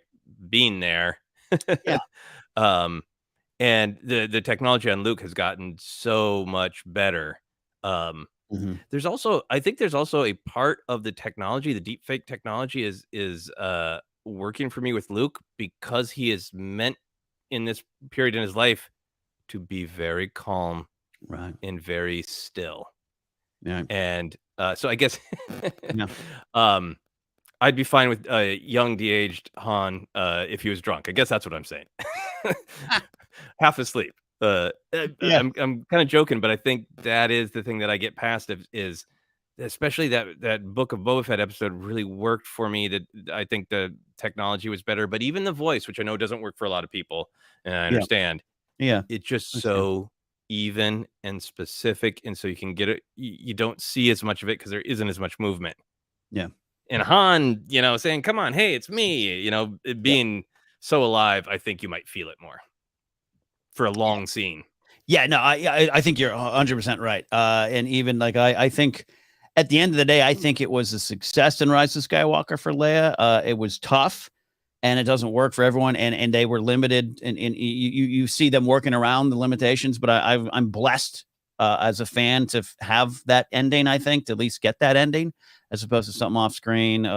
being there. Yeah. um, and the technology on Luke has gotten so much better. Mhm. I think there's also a part of the technology, the deep fake technology is working for me with Luke because he is meant in this period in his life to be very calm Right. and very still. Yeah. And so I guess Yeah. um I'd be fine with young de-aged Han if he was drunk. I guess that's what I'm saying. Half asleep. Yeah. I'm kind of joking, but I think that is the thing that I get past is especially that Book of Boba Fett episode really worked for me. That I think the technology was better, but even the voice, which I know doesn't work for a lot of people, and I Yeah. understand, Yeah. it's just Understand. so even and specific, and so you can get it. You don't see as much of it because there isn't as much movement. Yeah. And Han, saying, "Come on, hey, it's me," it Yeah. being so alive, I think you might feel it more for a long scene. Yeah, no, I think you're 100% right. And even like I think at the end of the day, I think it was a success in Rise of Skywalker for Leia. It was tough, and it doesn't work for everyone, and they were limited, and you see them working around the limitations. But I'm blessed as a fan to have that ending. I think to at least get that ending as opposed to something off screen.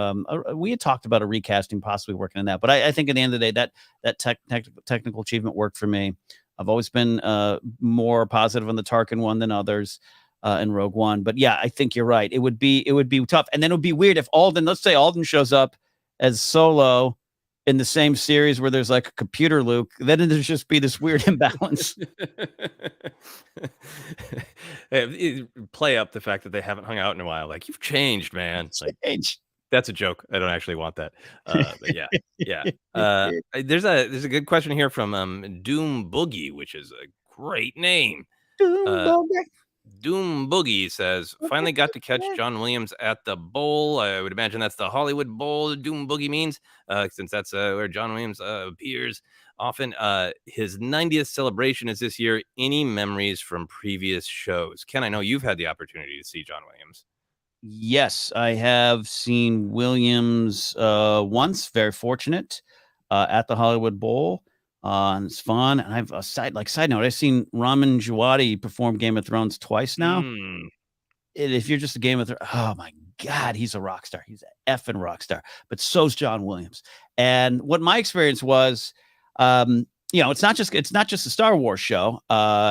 We had talked about a recasting, possibly working on that, but I think at the end of the day, that technical achievement worked for me. I've always been more positive on the Tarkin one than others in Rogue One. But yeah, I think you're right. It would be tough. And then it would be weird if let's say Alden shows up as Solo in the same series where there's like a computer Luke, then there's just be this weird imbalance. Play up the fact that they haven't hung out in a while. Like, you've changed, man. Like, that's a joke. I don't actually want that. But yeah. There's a good question here from Doom Boogie, which is a great name. Doom Boogie says, finally got to catch John Williams at the bowl. I would imagine that's the Hollywood Bowl Doom Boogie means, since that's where John Williams appears often. His 90th celebration is this year. Any memories from previous shows? Ken, I know you've had the opportunity to see John Williams. Yes, I have seen Williams once. Very fortunate at the Hollywood Bowl. And it's fun. And I've side note, I've seen Ramin Djawadi perform Game of Thrones twice now. And if you're just a Game of Thrones, oh my God, he's a rock star. He's an effing rock star. But so's John Williams. And what my experience was, it's not just a Star Wars show.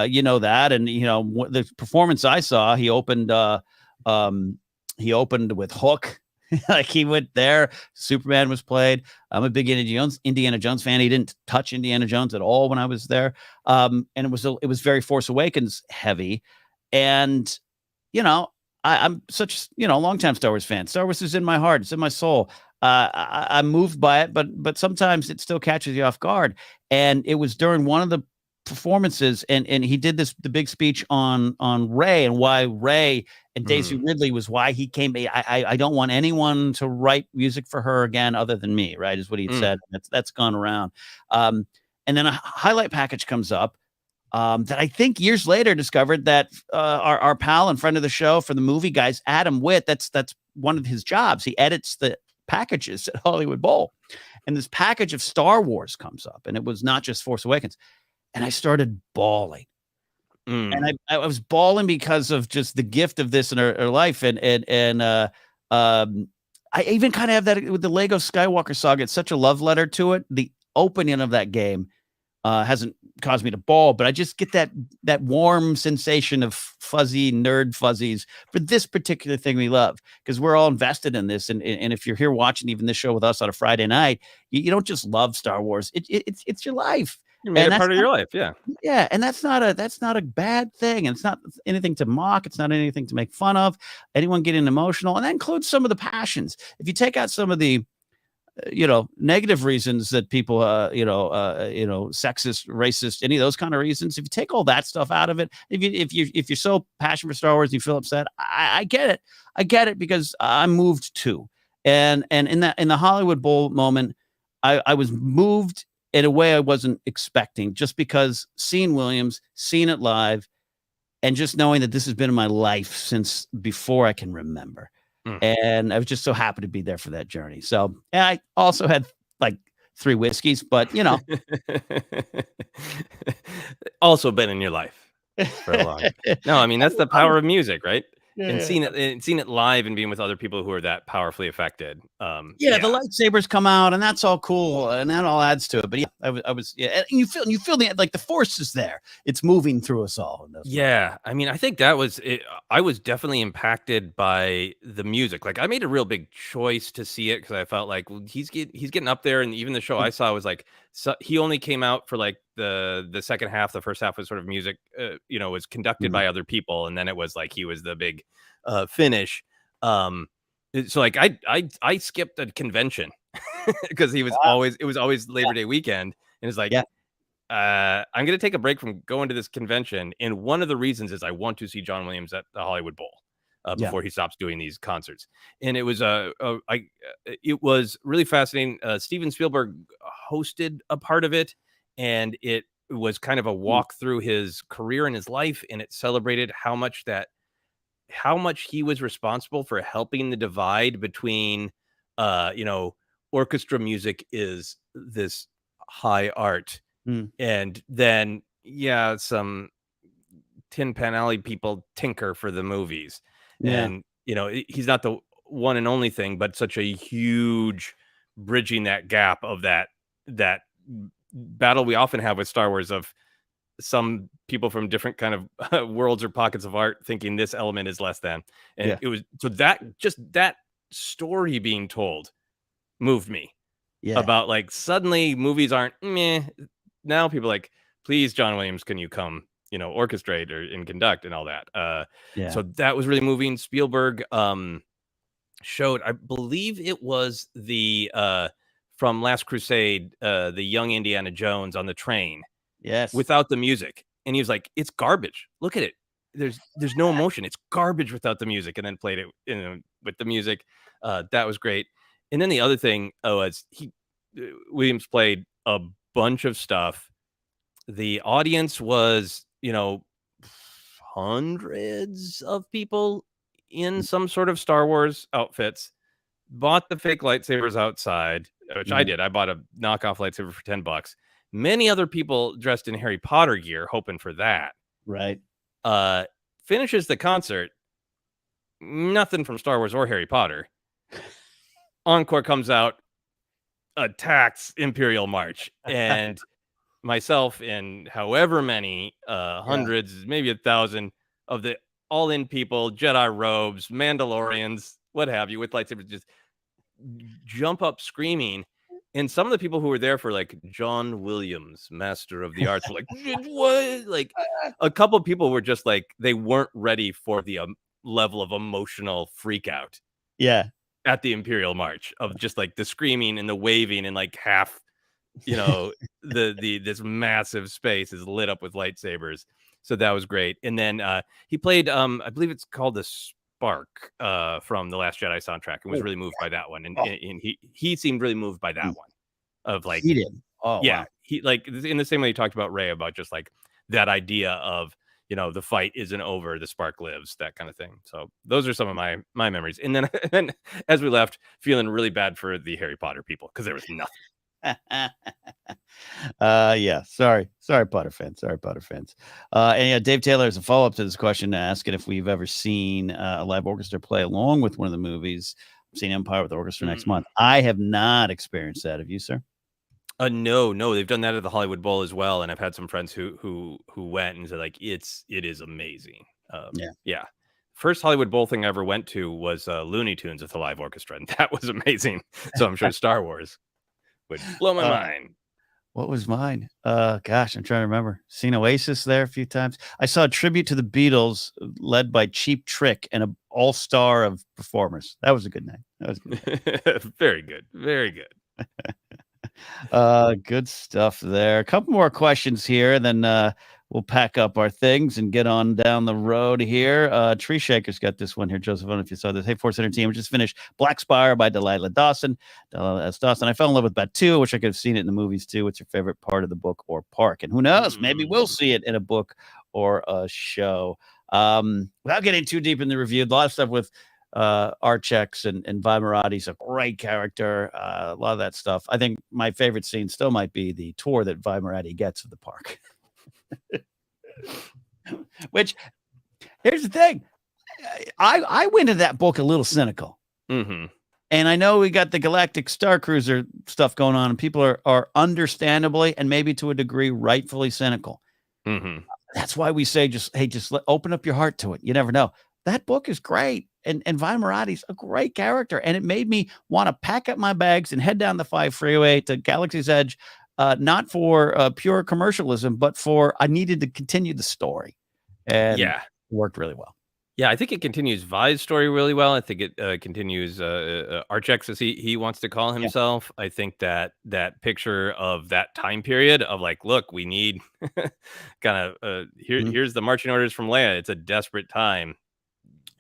You know that, and the performance I saw, he opened with Hook. Like he went there. Superman was played. I'm a big Indiana Jones fan. He didn't touch Indiana Jones at all when I was there. And it was very Force Awakens heavy. And I'm such a longtime Star Wars fan. Star Wars is in my heart. It's in my soul. I'm moved by it, but sometimes it still catches you off guard. And it was during one of the performances, and he did the big speech on Rey and why Rey and Daisy Ridley was why he came. I don't want anyone to write music for her again other than me, right, is what he said. That's gone around. And then a highlight package comes up that I think years later discovered that our pal and friend of the show for the movie guys, Adam Witt, that's one of his jobs. He edits the packages at Hollywood Bowl. And this package of Star Wars comes up, and it was not just Force Awakens. And I started bawling. And I was bawling because of just the gift of this in her life. And I even kind of have that with the Lego Skywalker Saga. It's such a love letter to it. The opening of that game hasn't caused me to bawl, but I just get that warm sensation of fuzzy nerd fuzzies for this particular thing we love, because we're all invested in this. And if you're here watching even this show with us on a Friday night, you don't just love Star Wars. It's your life. You made it part of your life, yeah. Yeah, and that's not a bad thing, and it's not anything to mock. It's not anything to make fun of. Anyone getting emotional, and that includes some of the passions. If you take out some of the negative reasons that people, sexist, racist, any of those kind of reasons. If you take all that stuff out of it, if you're so passionate for Star Wars and you feel upset, I get it. I get it because I'm moved too. And in the Hollywood Bowl moment, I was moved in a way I wasn't expecting, just because seeing Williams, seeing it live, and just knowing that this has been in my life since before I can remember. And I was just so happy to be there for that journey. So I also had like 3 whiskeys, but also been in your life for a long. No, I mean, that's the power of music, right? Yeah, and seeing it live and being with other people who are that powerfully affected. The lightsabers come out and that's all cool and that all adds to it. But I was and you feel the force is there. It's moving through us all. I mean, I think that was it. I was definitely impacted by the music. Like, I made a real big choice to see it because I felt like, well, he's getting up there, and even the show I saw was like, so he only came out for like the second half. The first half was sort of music, was conducted by other people, and then it was like he was the big finish. So like I skipped a convention because it was always Labor Day weekend, and it's like, I'm gonna take a break from going to this convention, and one of the reasons is I want to see John Williams at the Hollywood Bowl before he stops doing these concerts. And it was it was really fascinating. Steven Spielberg hosted a part of it, and it was kind of a walk through his career and his life, and it celebrated how much he was responsible for helping the divide between orchestra music is this high art, and then some Tin Pan Alley people tinker for the movies, and he's not the one and only thing, but such a huge bridging that gap of that battle we often have with Star Wars of some people from different kind of worlds or pockets of art thinking this element is less than. And it was so that story being told moved me about like suddenly movies aren't meh. Now people are like, please, John Williams, can you come, orchestrate and conduct and all that. So that was really moving. Spielberg showed, I believe it was the from Last Crusade, the young Indiana Jones on the train. Yes. Without the music. And he was like, it's garbage. Look at it. There's no emotion. It's garbage without the music. And then played it with the music. That was great. And then the other thing was Williams played a bunch of stuff. The audience was, hundreds of people in some sort of Star Wars outfits, bought the fake lightsabers outside, which I did. I bought a knockoff lightsaber for $10. Many other people dressed in Harry Potter gear, hoping for that. Right. Finishes the concert. Nothing from Star Wars or Harry Potter. Encore comes out, attacks Imperial March, and myself and however many hundreds, maybe 1,000 of the all-in people, Jedi robes, Mandalorians, what have you, with lightsabers, just jump up screaming. And some of the people who were there for like John Williams, Master of the Arts, were like, what? Like a couple of people were just like, they weren't ready for the level of emotional freak out. Yeah. At the Imperial March of just like the screaming and the waving and like half, this massive space is lit up with lightsabers. So that was great. And then he played, I believe it's called the Spark from the Last Jedi soundtrack, and was really moved by that one. And he seemed really moved by that one. Of like he did. Oh yeah, wow. He like in the same way he talked about Rey, about just like that idea of the fight isn't over, the spark lives, that kind of thing. So those are some of my memories. And then as we left, feeling really bad for the Harry Potter people because there was nothing. Sorry Potter fans, and Dave Taylor has a follow-up to this question, asking if we've ever seen a live orchestra play along with one of the movies. I've seen Empire with the orchestra next month. I have not experienced that. Have you, sir? No, they've done that at the Hollywood Bowl as well, and I've had some friends who went and said like it is amazing. First Hollywood Bowl thing I ever went to was Looney Tunes with a live orchestra, and that was amazing. So I'm sure Star Wars would blow my mind. What was mine? Gosh, I'm trying to remember. Seen Oasis there a few times. I saw a tribute to the Beatles led by Cheap Trick and an all-star of performers. That was a good night. Very good. Very good. Good stuff there. A couple more questions here, and then we'll pack up our things and get on down the road here. Tree Shaker's got this one here, Joseph. I don't know if you saw this. Hey, ForceCenter team, we just finished Black Spire by Delilah Dawson. Delilah S. Dawson. I fell in love with Batu. Wish I could have seen it in the movies too. What's your favorite part of the book or park? And who knows? Maybe we'll see it in a book or a show. Without getting too deep in the review, a lot of stuff with Archex and Vimerati's a great character. A lot of that stuff. I think my favorite scene still might be the tour that Vimerati gets of the park. Which, here's the thing, I went into that book a little cynical, and I know we got the Galactic Star Cruiser stuff going on, and people are understandably and maybe to a degree rightfully cynical. That's why we say just open up your heart to it. You never know. That book is great, and Vimerati's a great character, and it made me want to pack up my bags and head down the 5 freeway to Galaxy's Edge. Not for pure commercialism, but for I needed to continue the story, and it worked really well. Yeah, I think it continues Vi's story really well. I think it continues Archex, as he wants to call himself. I think that picture of that time period of like, look, we need kind of here's the marching orders from Leia. It's a desperate time.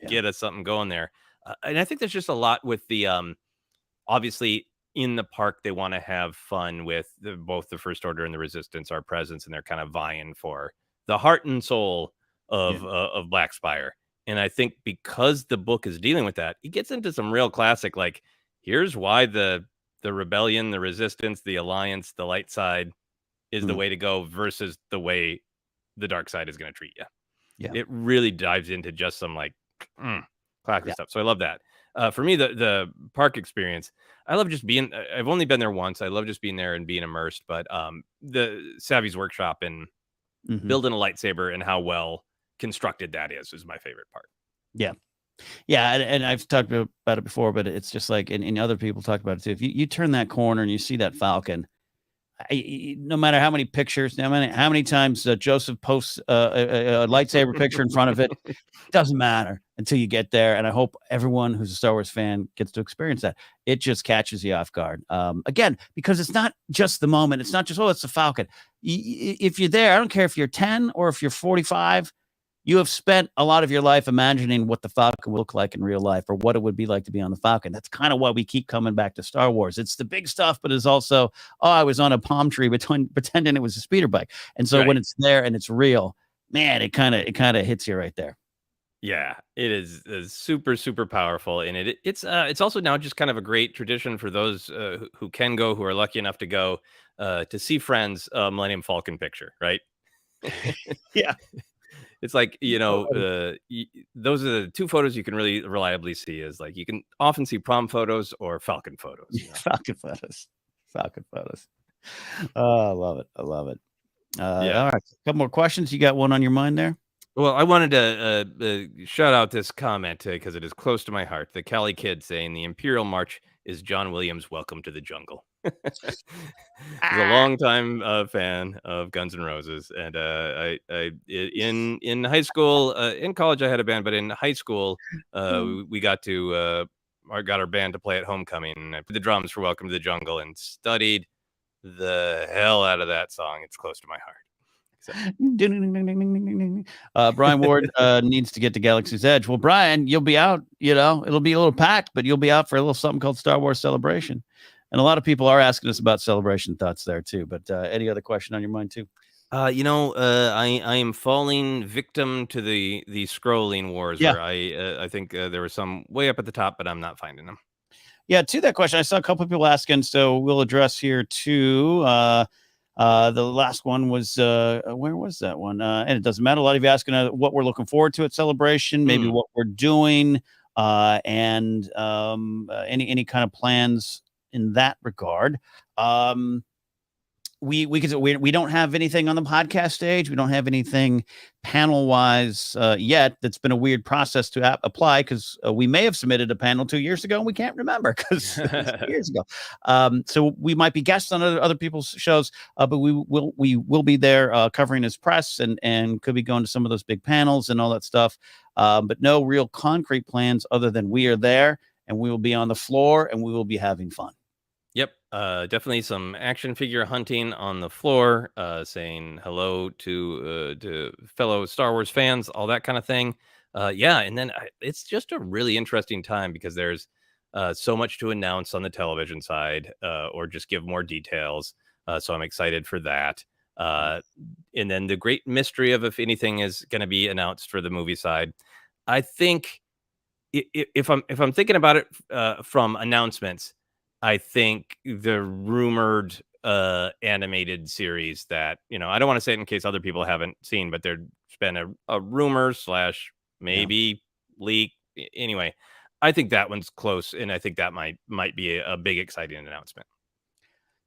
Get us something going there. And I think there's just a lot with the obviously. In the park, they want to have fun with both the First Order and the Resistance are presence, and they're kind of vying for the heart and soul of Black Spire. And I think because the book is dealing with that, it gets into some real classic, like, here's why the rebellion, the Resistance, the Alliance, the light side is the way to go versus the way the dark side is going to treat you. Yeah, it really dives into just some like classic stuff. So I love that. For me, the park experience, I love just being. I've only been there once. I love just being there and being immersed. But the Savvy's workshop and building a lightsaber and how well constructed that is my favorite part. Yeah, and I've talked about it before, but it's just like, and other people talk about it too. If you turn that corner and you see that Falcon, no matter how many pictures, how many times Joseph posts a lightsaber picture in front of it, doesn't matter until you get there. And I hope everyone who's a Star Wars fan gets to experience that. It just catches you off guard. Again, because it's not just the moment. It's not just, oh, it's the Falcon. If you're there, I don't care if you're 10 or if you're 45, you have spent a lot of your life imagining what the Falcon will look like in real life or what it would be like to be on the Falcon. That's kind of why we keep coming back to Star Wars. It's the big stuff, but it's also, oh, I was on a palm tree pretending it was a speeder bike. And so when it's there and it's real, man, it kind of hits you right there. Yeah, it is super, super powerful. And it's also now just kind of a great tradition for those who can go, who are lucky enough to go to see friends Millennium Falcon picture, right? Yeah. It's like, those are the two photos you can really reliably see. Is like you can often see prom photos or Falcon photos. Falcon photos. Oh, I love it. All right, a couple more questions. You got one on your mind there? Well, I wanted to shout out this comment because it is close to my heart. The Cali Kid saying the Imperial March is John Williams' Welcome to the Jungle. He's a longtime fan of Guns N' Roses, and I in high school, in college I had a band, but in high school we got our band to play at homecoming, and I played the drums for Welcome to the Jungle and studied the hell out of that song. It's close to my heart. Brian Ward needs to get to Galaxy's Edge. Well, Brian, you'll be out, it'll be a little packed, but you'll be out for a little something called Star Wars Celebration. And a lot of people are asking us about Celebration thoughts there too. But any other question on your mind too? I am falling victim to the scrolling wars where I think there were some way up at the top, but I'm not finding them. Yeah, to that question, I saw a couple of people asking, so we'll address here too. The last one was where was that one? And it doesn't matter. A lot of you asking what we're looking forward to at Celebration, maybe what we're doing, and any kind of plans in that regard. We don't have anything on the podcast stage. We don't have anything panel wise yet. That's been a weird process to apply because we may have submitted a panel 2 years ago and we can't remember because 2 years ago. So we might be guests on other people's shows, but we will be there covering as press and could be going to some of those big panels and all that stuff. But no real concrete plans other than we are there and we will be on the floor and we will be having fun. Yep, definitely some action figure hunting on the floor, saying hello to fellow Star Wars fans, all that kind of thing. Yeah, and then it's just a really interesting time because there's so much to announce on the television side, or just give more details. So I'm excited for that. Uh, and then the great mystery of if anything is going to be announced for the movie side. I think if I'm thinking about it from announcements, I think the rumored animated series that I don't want to say it in case other people haven't seen, but there's been a rumor slash Yeah. maybe leak. Anyway, I think that one's close, and I think that might be a big exciting announcement.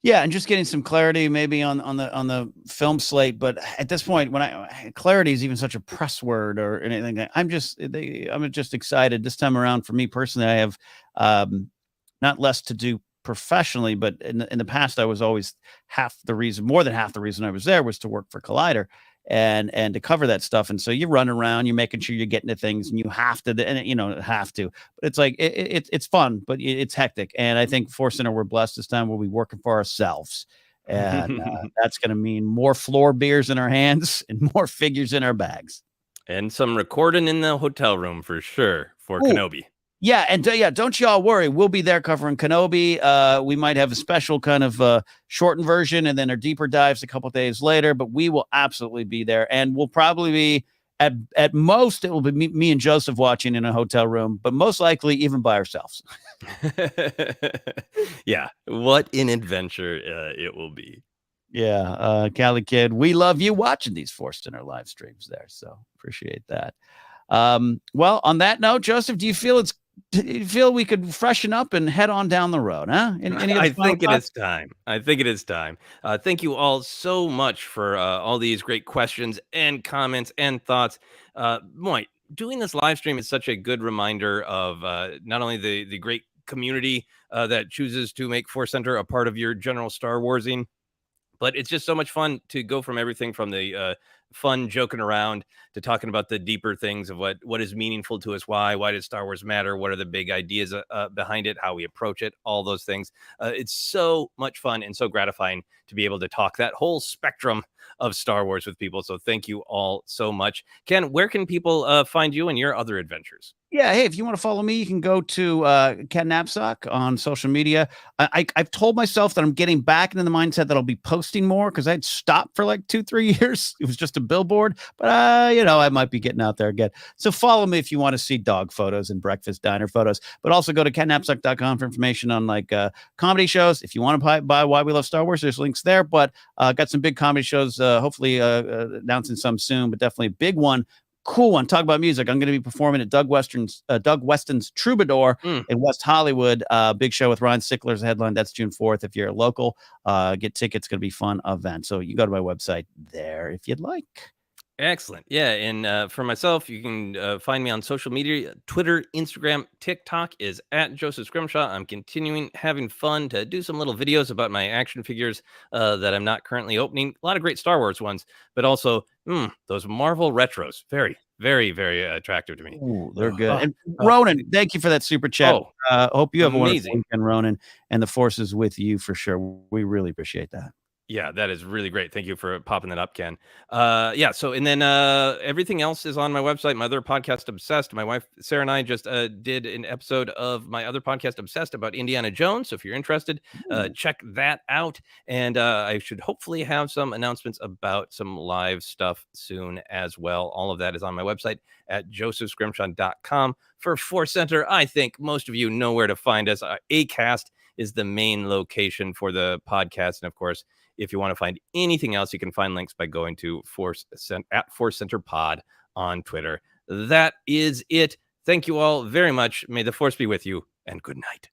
Yeah, and just getting some clarity maybe on the film slate, but at this point, when clarity is even such a press word or anything, I'm just excited this time around. For me personally, I have not less to do professionally, but in the past, I was always more than half the reason I was there was to work for Collider and to cover that stuff. And so you run around, you're making sure you're getting to things, and you have to, and have to. But it's like it's fun, but it's hectic. And I think Force Center, we're blessed this time. We'll be working for ourselves, and that's going to mean more floor beers in our hands and more figures in our bags. And some recording in the hotel room for sure for Ooh. Kenobi. Yeah, and don't y'all worry. We'll be there covering Kenobi. We might have a special kind of shortened version and then our deeper dives a couple days later, but we will absolutely be there. And we'll probably be at most, it will be me and Joseph watching in a hotel room, but most likely even by ourselves. Yeah, what an adventure it will be. Yeah, Cali Kid, we love you watching these Force Center live streams there, so appreciate that. Well, on that note, Joseph, do you feel we could freshen up and head on down the road, huh? I think it is time. I think it is time. Thank you all so much for all these great questions and comments and thoughts. Boy, doing this live stream is such a good reminder of not only the great community that chooses to make Force Center a part of your general Star Warsing, but it's just so much fun to go from everything from the fun joking around to talking about the deeper things of what is meaningful to us. Why does Star Wars matter? What are the big ideas behind it? How we approach it? All those things. It's so much fun and so gratifying to be able to talk that whole spectrum of Star Wars with people. So thank you all so much. Ken, where can people find you and your other adventures? Yeah, hey, if you want to follow me, you can go to Ken Knapsack on social media. I've told myself that I'm getting back into the mindset that I'll be posting more because I'd stopped for like 2-3 years. It was just a billboard, but I might be getting out there again. So follow me if you want to see dog photos and breakfast diner photos, but also go to kenknapsack.com for information on like comedy shows. If you want to buy Why We Love Star Wars, there's links there, but got some big comedy shows, hopefully announcing some soon, but definitely a big one. Cool one. Talk about music. I'm going to be performing at Doug Weston's Troubadour in West Hollywood. Big show with Ron Sickler's headline. That's June 4th. If you're local, get tickets. It's going to be a fun event. So you go to my website there if you'd like. Excellent. Yeah. And for myself, you can find me on social media, Twitter, Instagram, TikTok is at Joseph Scrimshaw. I'm continuing having fun to do some little videos about my action figures that I'm not currently opening. A lot of great Star Wars ones, but also those Marvel retros. Very, very, very attractive to me. Ooh, they're good. And Ronan, thank you for that super chat. Hope you have a wonderful weekend, Ronan, and the Force is with you for sure. We really appreciate that. Yeah, that is really great. Thank you for popping that up, Ken. Yeah, so and then everything else is on my website, my other podcast, Obsessed. My wife, Sarah, and I just did an episode of my other podcast, Obsessed, about Indiana Jones. So if you're interested, check that out. And I should hopefully have some announcements about some live stuff soon as well. All of that is on my website at josephscrimshaw.com. For Force Center, I think most of you know where to find us. Acast is the main location for the podcast. And of course, if you want to find anything else, you can find links by going to at Force Center Pod on Twitter. That is it. Thank you all very much. May the Force be with you, and good night.